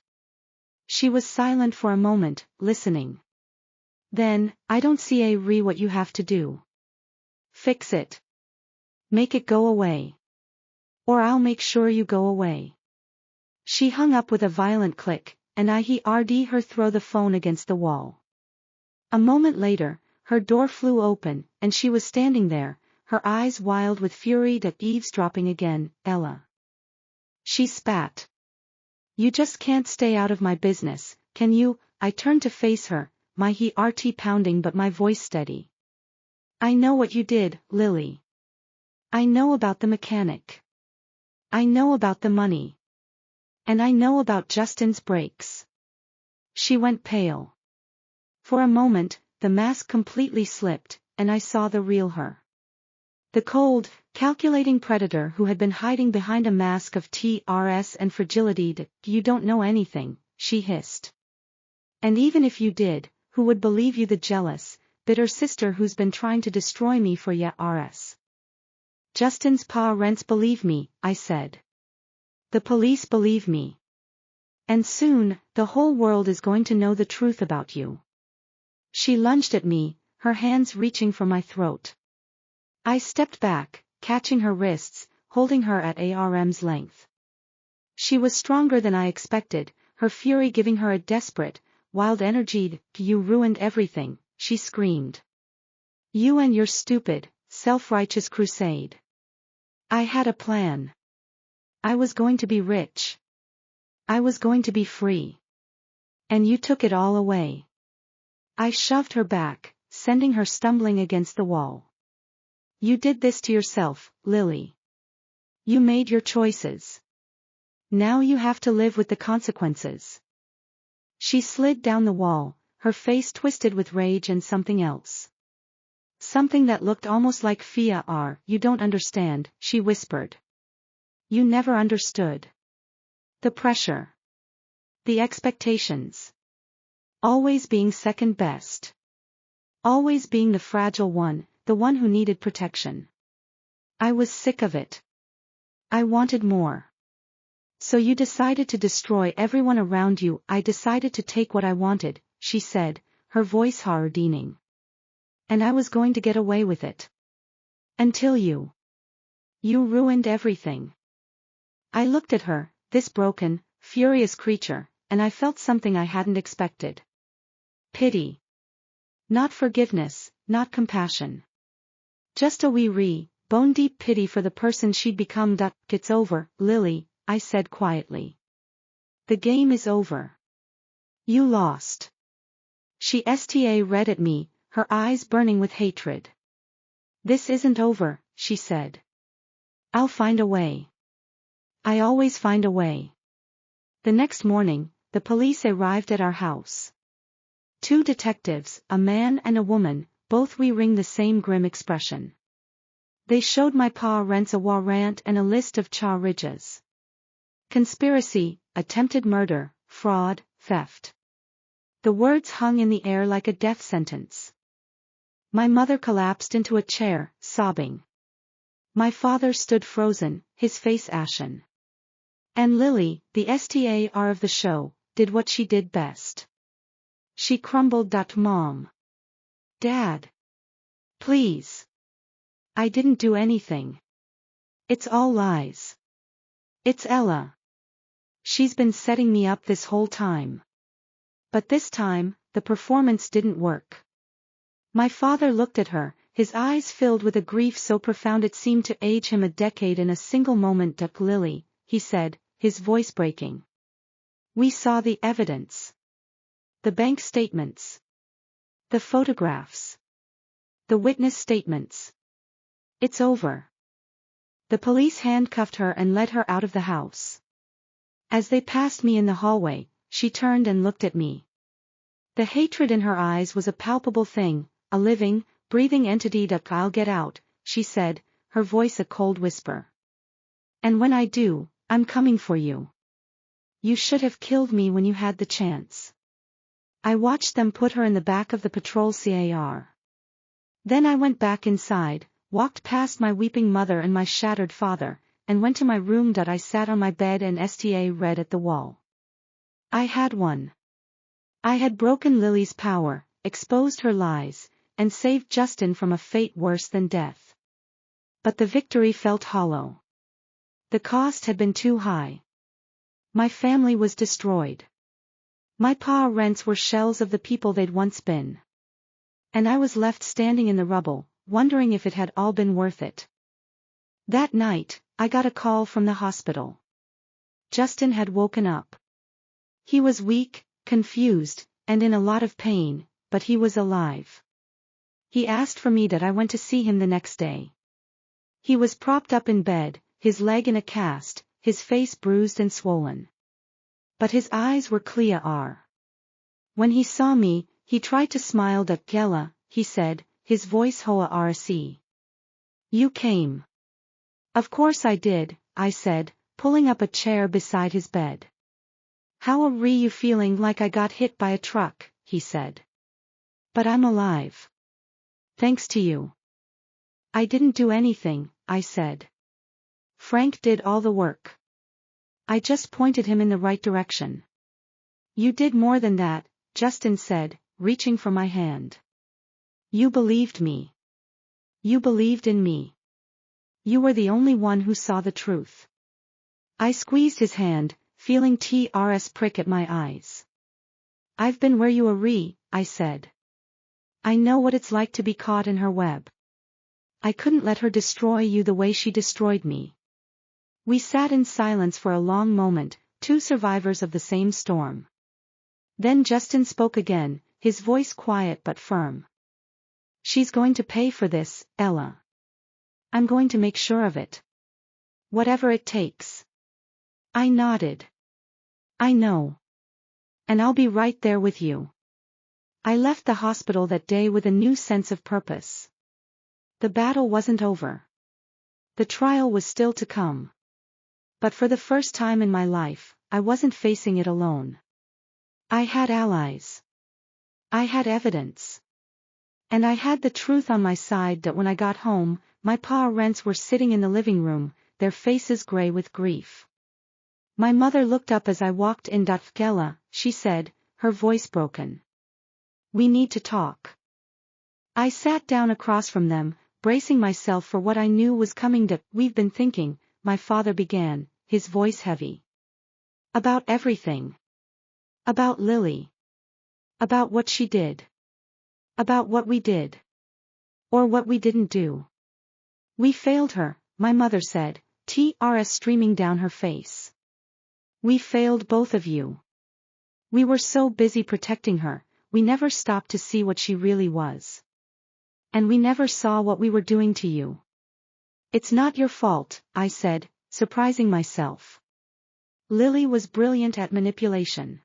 She was silent for a moment, listening. Then, I don't see what you have to do. Fix it. Make it go away. Or I'll make sure you go away. She hung up with a violent click, and I heard her throw the phone against the wall. A moment later, her door flew open, and she was standing there, her eyes wild with fury. Eavesdropping again, Ella. She spat. You just can't stay out of my business, can you? I turned to face her, my heart pounding but my voice steady. I know what you did, Lily. I know about the mechanic. I know about the money. And I know about Justin's breaks. She went pale. For a moment, the mask completely slipped, and I saw the real her. The cold, calculating predator who had been hiding behind a mask of TRS and fragility. You don't know anything, she hissed. And even if you did, who would believe you? The jealous, bitter sister who's been trying to destroy me for years. Justin's parents believe me, I said. The police believe me. And soon, the whole world is going to know the truth about you. She lunged at me, her hands reaching for my throat. I stepped back, catching her wrists, holding her at arm's length. She was stronger than I expected, her fury giving her a desperate, wild energy. You ruined everything, she screamed. You and your stupid, self-righteous crusade. I had a plan. I was going to be rich. I was going to be free. And you took it all away. I shoved her back, sending her stumbling against the wall. You did this to yourself, Lily. You made your choices. Now you have to live with the consequences. She slid down the wall, her face twisted with rage and something else. Something that looked almost like fear. You don't understand, she whispered. You never understood. The pressure. The expectations. Always being second best. Always being the fragile one, the one who needed protection. I was sick of it. I wanted more. So you decided to destroy everyone around you. I decided to take what I wanted, she said, her voice hardening. And I was going to get away with it. Until you. You ruined everything. I looked at her, this broken, furious creature, and I felt something I hadn't expected. Pity. Not forgiveness, not compassion. Just a wee bone-deep pity for the person she'd become. It's over, Lily, I said quietly. The game is over. You lost. She read at me, her eyes burning with hatred. This isn't over, she said. I'll find a way. I always find a way. The next morning, the police arrived at our house. 2 detectives, a man and a woman, both wearing the same grim expression. They showed my parents a warrant and a list of charges. Conspiracy, attempted murder, fraud, theft. The words hung in the air like a death sentence. My mother collapsed into a chair, sobbing. My father stood frozen, his face ashen. And Lily, the star of the show, did what she did best. She crumbled. Mom. Dad. Please. I didn't do anything. It's all lies. It's Ella. She's been setting me up this whole time. But this time, the performance didn't work. My father looked at her, his eyes filled with a grief so profound it seemed to age him a decade in a single moment. Lily, he said, his voice breaking. We saw the evidence. The bank statements. The photographs. The witness statements. It's over. The police handcuffed her and led her out of the house. As they passed me in the hallway, she turned and looked at me. The hatred in her eyes was a palpable thing, a living, breathing entity. I'll get out, she said, her voice a cold whisper. And when I do, I'm coming for you. You should have killed me when you had the chance. I watched them put her in the back of the patrol car. Then I went back inside, walked past my weeping mother and my shattered father, and went to my room. I sat on my bed and read at the wall. I had won. I had broken Lily's power, exposed her lies, and saved Justin from a fate worse than death. But the victory felt hollow. The cost had been too high. My family was destroyed. My parents were shells of the people they'd once been. And I was left standing in the rubble, wondering if it had all been worth it. That night, I got a call from the hospital. Justin had woken up. He was weak, confused, and in a lot of pain, but he was alive. He asked for me. I went to see him the next day. He was propped up in bed, his leg in a cast, his face bruised and swollen. But his eyes were clear. When he saw me, he tried to smile. Gela, he said, his voice hoa rc. You came. Of course I did, I said, pulling up a chair beside his bed. How are you feeling? Like I got hit by a truck, he said. But I'm alive. Thanks to you. I didn't do anything, I said. Frank did all the work. I just pointed him in the right direction. You did more than that, Justin said, reaching for my hand. You believed me. You believed in me. You were the only one who saw the truth. I squeezed his hand, feeling TRS prick at my eyes. I've been where you are, I said. I know what it's like to be caught in her web. I couldn't let her destroy you the way she destroyed me. We sat in silence for a long moment, 2 survivors of the same storm. Then Justin spoke again, his voice quiet but firm. She's going to pay for this, Ella. I'm going to make sure of it. Whatever it takes. I nodded. I know. And I'll be right there with you. I left the hospital that day with a new sense of purpose. The battle wasn't over. The trial was still to come. But for the first time in my life, I wasn't facing it alone. I had allies. I had evidence. And I had the truth on my side. When I got home, my parents were sitting in the living room, their faces gray with grief. My mother looked up as I walked in. Gela, she said, her voice broken. We need to talk. I sat down across from them, bracing myself for what I knew was coming. We've been thinking, my father began, his voice heavy. About everything. About Lily. About what she did. About what we did. Or what we didn't do. We failed her, my mother said, tears streaming down her face. We failed both of you. We were so busy protecting her, we never stopped to see what she really was. And we never saw what we were doing to you. It's not your fault, I said, surprising myself. Lily was brilliant at manipulation.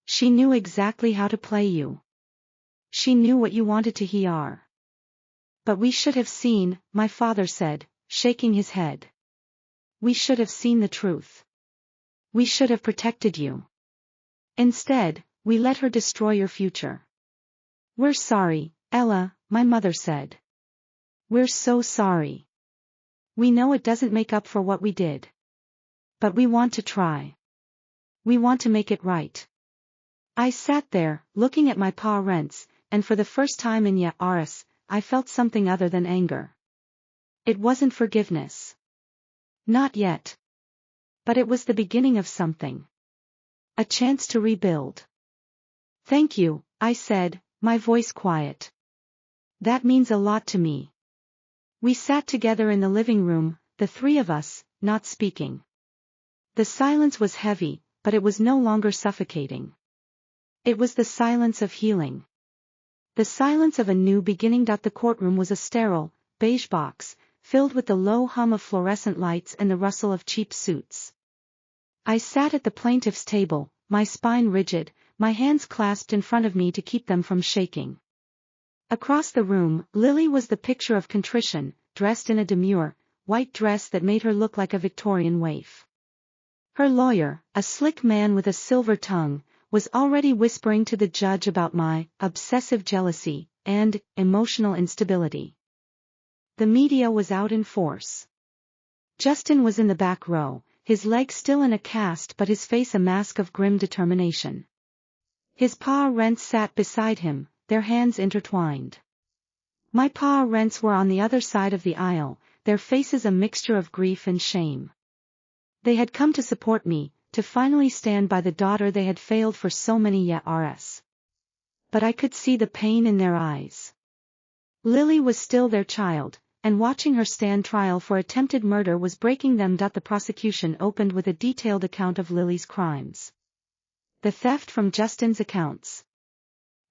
She knew exactly how to play you. She knew what you wanted to hear. But we should have seen, my father said, shaking his head. We should have seen the truth. We should have protected you. Instead, we let her destroy your future. We're sorry, Ella, my mother said. We're so sorry. We know it doesn't make up for what we did. But we want to try. We want to make it right. I sat there, looking at my parents, and for the first time in years, I felt something other than anger. It wasn't forgiveness. Not yet. But it was the beginning of something. A chance to rebuild. Thank you, I said, my voice quiet. That means a lot to me. We sat together in the living room, the three of us, not speaking. The silence was heavy, but it was no longer suffocating. It was the silence of healing. The silence of a new beginning. The courtroom was a sterile, beige box, filled with the low hum of fluorescent lights and the rustle of cheap suits. I sat at the plaintiff's table, my spine rigid, my hands clasped in front of me to keep them from shaking. Across the room, Lily was the picture of contrition, dressed in a demure, white dress that made her look like a Victorian waif. Her lawyer, a slick man with a silver tongue, was already whispering to the judge about my obsessive jealousy and emotional instability. The media was out in force. Justin was in the back row, his legs still in a cast but his face a mask of grim determination. His parents sat beside him, their hands intertwined. My parents were on the other side of the aisle, their faces a mixture of grief and shame. They had come to support me, to finally stand by the daughter they had failed for so many years. But I could see the pain in their eyes. Lily was still their child, and watching her stand trial for attempted murder was breaking them. The prosecution opened with a detailed account of Lily's crimes. The theft from Justin's accounts.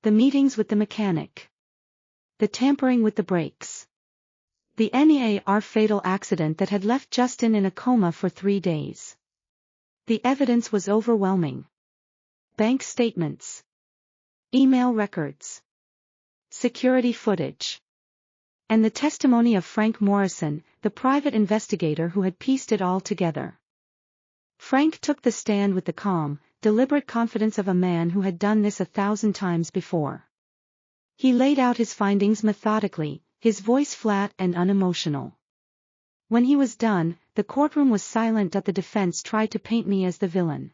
The meetings with the mechanic. The tampering with the brakes. The NEAR fatal accident that had left Justin in a coma for 3 days. The evidence was overwhelming. Bank statements. Email records. Security footage. And the testimony of Frank Morrison, the private investigator who had pieced it all together. Frank took the stand with the calm, deliberate confidence of a man who had done this 1,000 times before. He laid out his findings methodically, his voice flat and unemotional. When he was done, the courtroom was silent. The defense tried to paint me as the villain.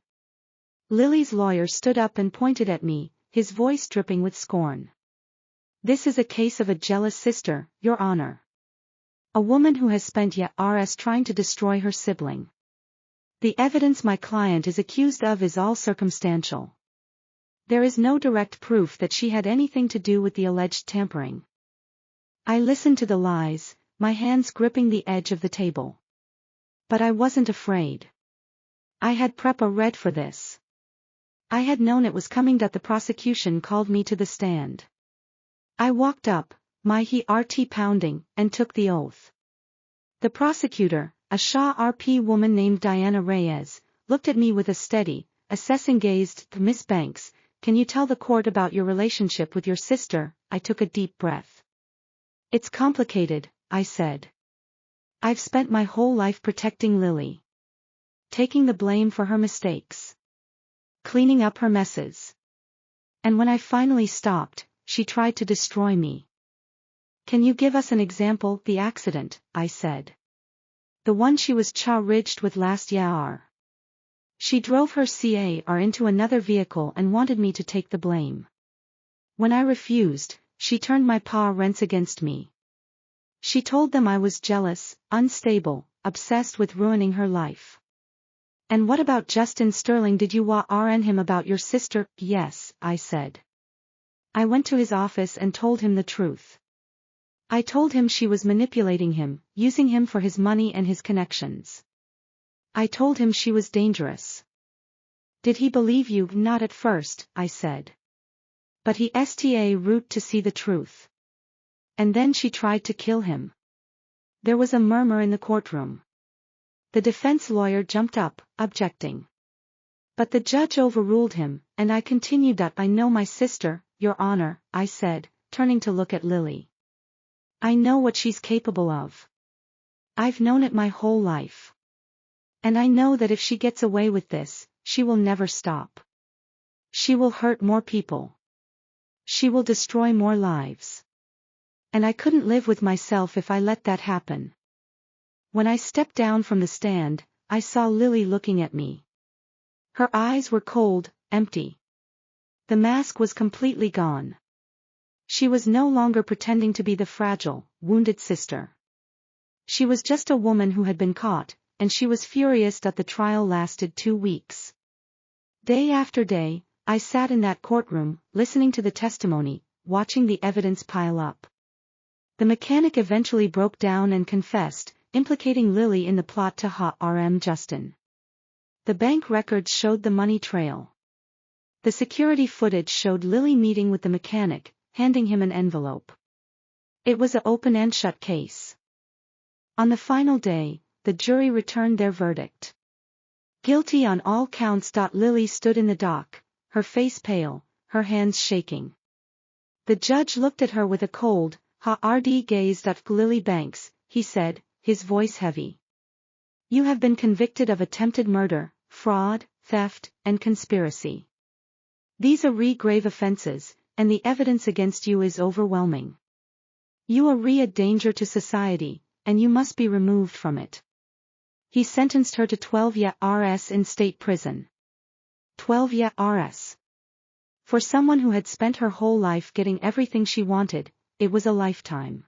Lily's lawyer stood up and pointed at me, his voice dripping with scorn. This is a case of a jealous sister, Your Honor. A woman who has spent years trying to destroy her sibling. The evidence my client is accused of is all circumstantial. There is no direct proof that she had anything to do with the alleged tampering. I listened to the lies, my hands gripping the edge of the table. But I wasn't afraid. I had read for this. I had known it was coming. The prosecution called me to the stand. I walked up, my heart pounding, and took the oath. The prosecutor, a Shaw RP woman named Diana Reyes, looked at me with a steady, assessing gaze. Miss Banks, can you tell the court about your relationship with your sister? I took a deep breath. It's complicated, I said. I've spent my whole life protecting Lily. Taking the blame for her mistakes. Cleaning up her messes. And when I finally stopped, she tried to destroy me. Can you give us an example? The accident, I said. The one she was charged with last year. She drove her car into another vehicle and wanted me to take the blame. When I refused, she turned my parents against me. She told them I was jealous, unstable, obsessed with ruining her life. And what about Justin Sterling? Did you warn him about your sister? Yes, I said. I went to his office and told him the truth. I told him she was manipulating him, using him for his money and his connections. I told him she was dangerous. Did he believe you? Not at first, I said. But he sta root to see the truth. And then she tried to kill him. There was a murmur in the courtroom. The defense lawyer jumped up, objecting. But the judge overruled him, and I continued that I know my sister, Your Honor, I said, turning to look at Lily. I know what she's capable of. I've known it my whole life. And I know that if she gets away with this, she will never stop. She will hurt more people. She will destroy more lives. And I couldn't live with myself if I let that happen. When I stepped down from the stand, I saw Lily looking at me. Her eyes were cold, empty. The mask was completely gone. She was no longer pretending to be the fragile, wounded sister. She was just a woman who had been caught, and she was furious that the trial lasted 2 weeks. Day after day, I sat in that courtroom, listening to the testimony, watching the evidence pile up. The mechanic eventually broke down and confessed, implicating Lily in the plot to harm Justin. The bank records showed the money trail. The security footage showed Lily meeting with the mechanic, handing him an envelope. It was an open and shut case. On the final day, the jury returned their verdict. Guilty on all counts. Lily stood in the dock, her face pale, her hands shaking. The judge looked at her with a cold, hard gaze. Lily Banks, he said, his voice heavy. You have been convicted of attempted murder, fraud, theft, and conspiracy. These are grave offenses, and the evidence against you is overwhelming. You are a danger to society, and you must be removed from it. He sentenced her to 12 years in state prison. 12 years. For someone who had spent her whole life getting everything she wanted, it was a lifetime.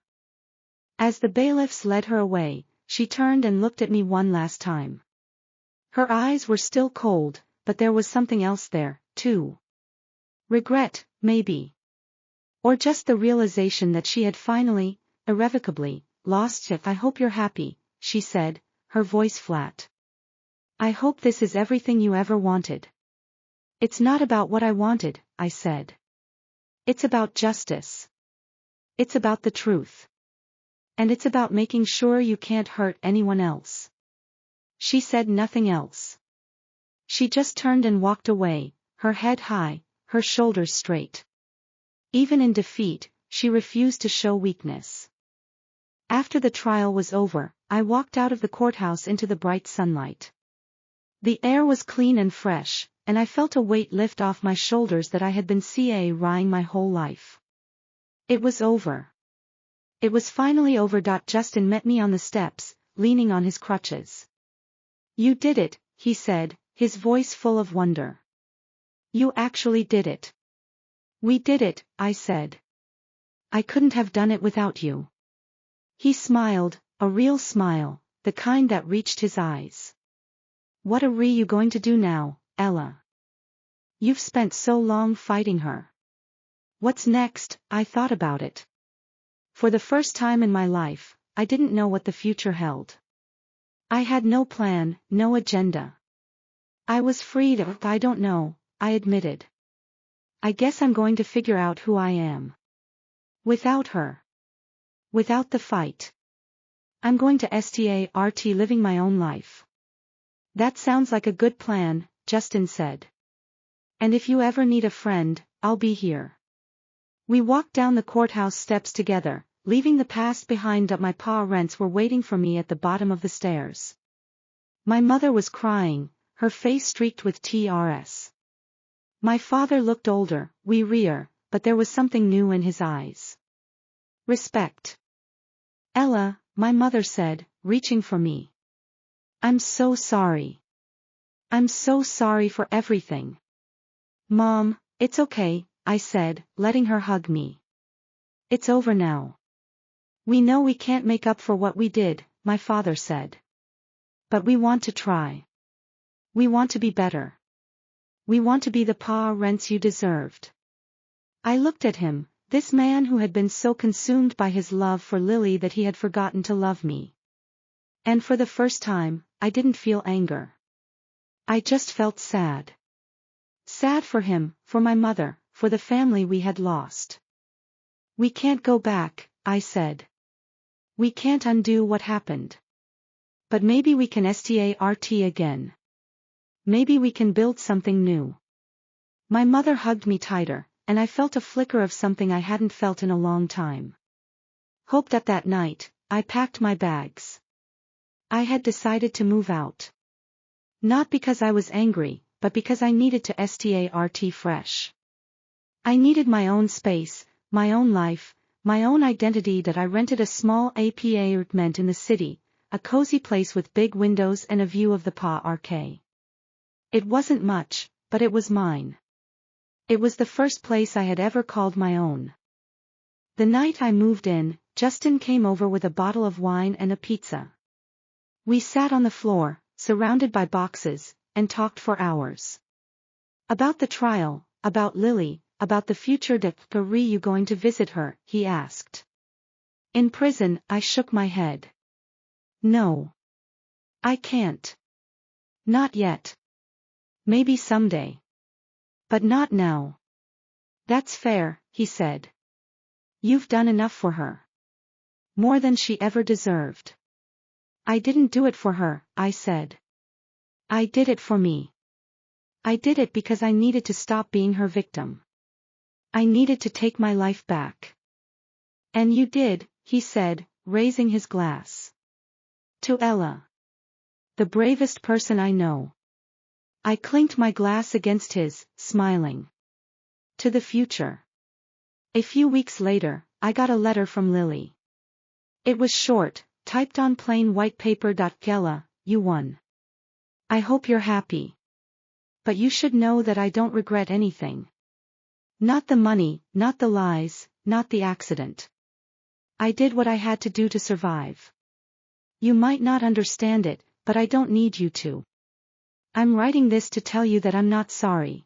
As the bailiffs led her away, she turned and looked at me one last time. Her eyes were still cold, but there was something else there, too. Regret, maybe. Or just the realization that she had finally, irrevocably, lost it. I hope you're happy, she said, her voice flat. I hope this is everything you ever wanted. It's not about what I wanted, I said. It's about justice. It's about the truth. And it's about making sure you can't hurt anyone else. She said nothing else. She just turned and walked away, her head high, her shoulders straight. Even in defeat, she refused to show weakness. After the trial was over, I walked out of the courthouse into the bright sunlight. The air was clean and fresh, and I felt a weight lift off my shoulders that I had been carrying my whole life. It was over. It was finally over. Justin met me on the steps, leaning on his crutches. You did it, he said, his voice full of wonder. You actually did it. We did it, I said. I couldn't have done it without you. He smiled, a real smile, the kind that reached his eyes. What are you going to do now, Ella? You've spent so long fighting her. What's next? I thought about it. For the first time in my life, I didn't know what the future held. I had no plan, no agenda. I was free to, I don't know, I admitted. I guess I'm going to figure out who I am. Without her. Without the fight. I'm going to start living my own life. That sounds like a good plan, Justin said. And if you ever need a friend, I'll be here. We walked down the courthouse steps together, leaving the past behind. My parents were waiting for me at the bottom of the stairs. My mother was crying, her face streaked with tears. My father looked older, but there was something new in his eyes. Respect. Ella, my mother said, reaching for me. I'm so sorry. I'm so sorry for everything. Mom, it's okay, I said, letting her hug me. It's over now. We know we can't make up for what we did, my father said. But we want to try. We want to be better. We want to be the parents you deserved. I looked at him, this man who had been so consumed by his love for Lily that he had forgotten to love me. And for the first time, I didn't feel anger. I just felt sad. Sad for him, for my mother, for the family we had lost. We can't go back, I said. We can't undo what happened. But maybe we can start again. Maybe we can build something new. My mother hugged me tighter, and I felt a flicker of something I hadn't felt in a long time. Hope that night, I packed my bags. I had decided to move out. Not because I was angry, but because I needed to start fresh. I needed my own space, my own life, my own identity. That I rented a small apartment in the city, a cozy place with big windows and a view of the park. It wasn't much, but it was mine. It was the first place I had ever called my own. The night I moved in, Justin came over with a bottle of wine and a pizza. We sat on the floor, surrounded by boxes, and talked for hours. About the trial, about Lily, about the future. Are you going to visit her? He asked. In prison, I shook my head. No. I can't. Not yet. Maybe someday. But not now. That's fair, he said. You've done enough for her. More than she ever deserved. I didn't do it for her, I said. I did it for me. I did it because I needed to stop being her victim. I needed to take my life back. And you did, he said, raising his glass. To Ella. The bravest person I know. I clinked my glass against his, smiling. To the future. A few weeks later, I got a letter from Lily. It was short, typed on plain white paper. Ella, you won. I hope you're happy. But you should know that I don't regret anything. Not the money, not the lies, not the accident. I did what I had to do to survive. You might not understand it, but I don't need you to. I'm writing this to tell you that I'm not sorry.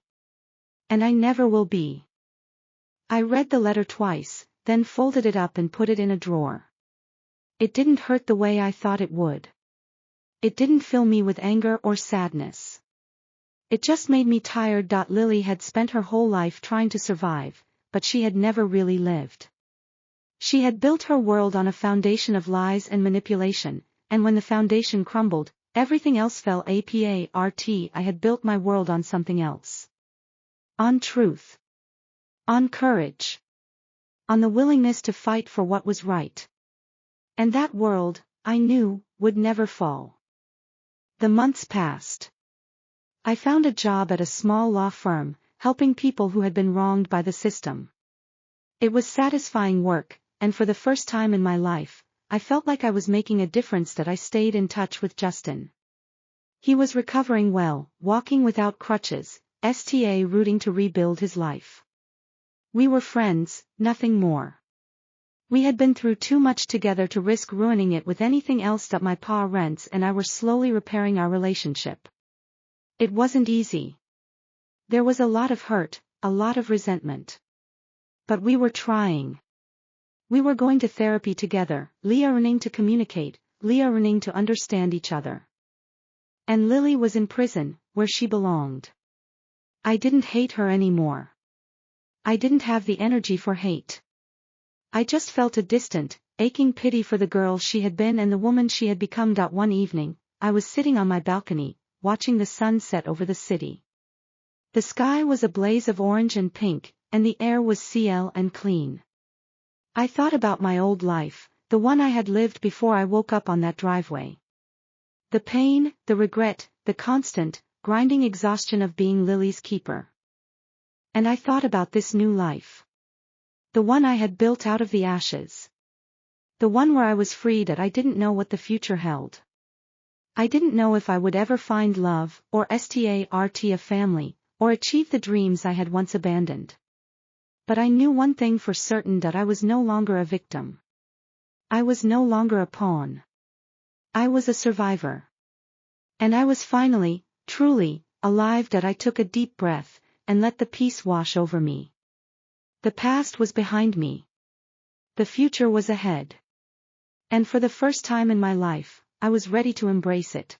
And I never will be. I read the letter twice, then folded it up and put it in a drawer. It didn't hurt the way I thought it would. It didn't fill me with anger or sadness. It just made me tired. Lily had spent her whole life trying to survive, but she had never really lived. She had built her world on a foundation of lies and manipulation, and when the foundation crumbled, everything else fell apart. I had built my world on something else. On truth. On courage. On the willingness to fight for what was right. And that world, I knew, would never fall. The months passed. I found a job at a small law firm, helping people who had been wronged by the system. It was satisfying work, and for the first time in my life, I felt like I was making a difference. That I stayed in touch with Justin. He was recovering well, walking without crutches, rooting to rebuild his life. We were friends, nothing more. We had been through too much together to risk ruining it with anything else. My parents and I were slowly repairing our relationship. It wasn't easy. There was a lot of hurt, a lot of resentment. But we were trying. We were going to therapy together, learning to communicate, learning to understand each other. And Lily was in prison, where she belonged. I didn't hate her anymore. I didn't have the energy for hate. I just felt a distant, aching pity for the girl she had been and the woman she had become. One evening, I was sitting on my balcony, watching the sun set over the city. The sky was a blaze of orange and pink, and the air was still and clean. I thought about my old life, the one I had lived before I woke up on that driveway. The pain, the regret, the constant, grinding exhaustion of being Lily's keeper. And I thought about this new life. The one I had built out of the ashes. The one where I was free. That I didn't know what the future held. I didn't know if I would ever find love, or start a family, or achieve the dreams I had once abandoned. But I knew one thing for certain, that I was no longer a victim. I was no longer a pawn. I was a survivor. And I was finally, truly, alive. That I took a deep breath, and let the peace wash over me. The past was behind me. The future was ahead. And for the first time in my life, I was ready to embrace it.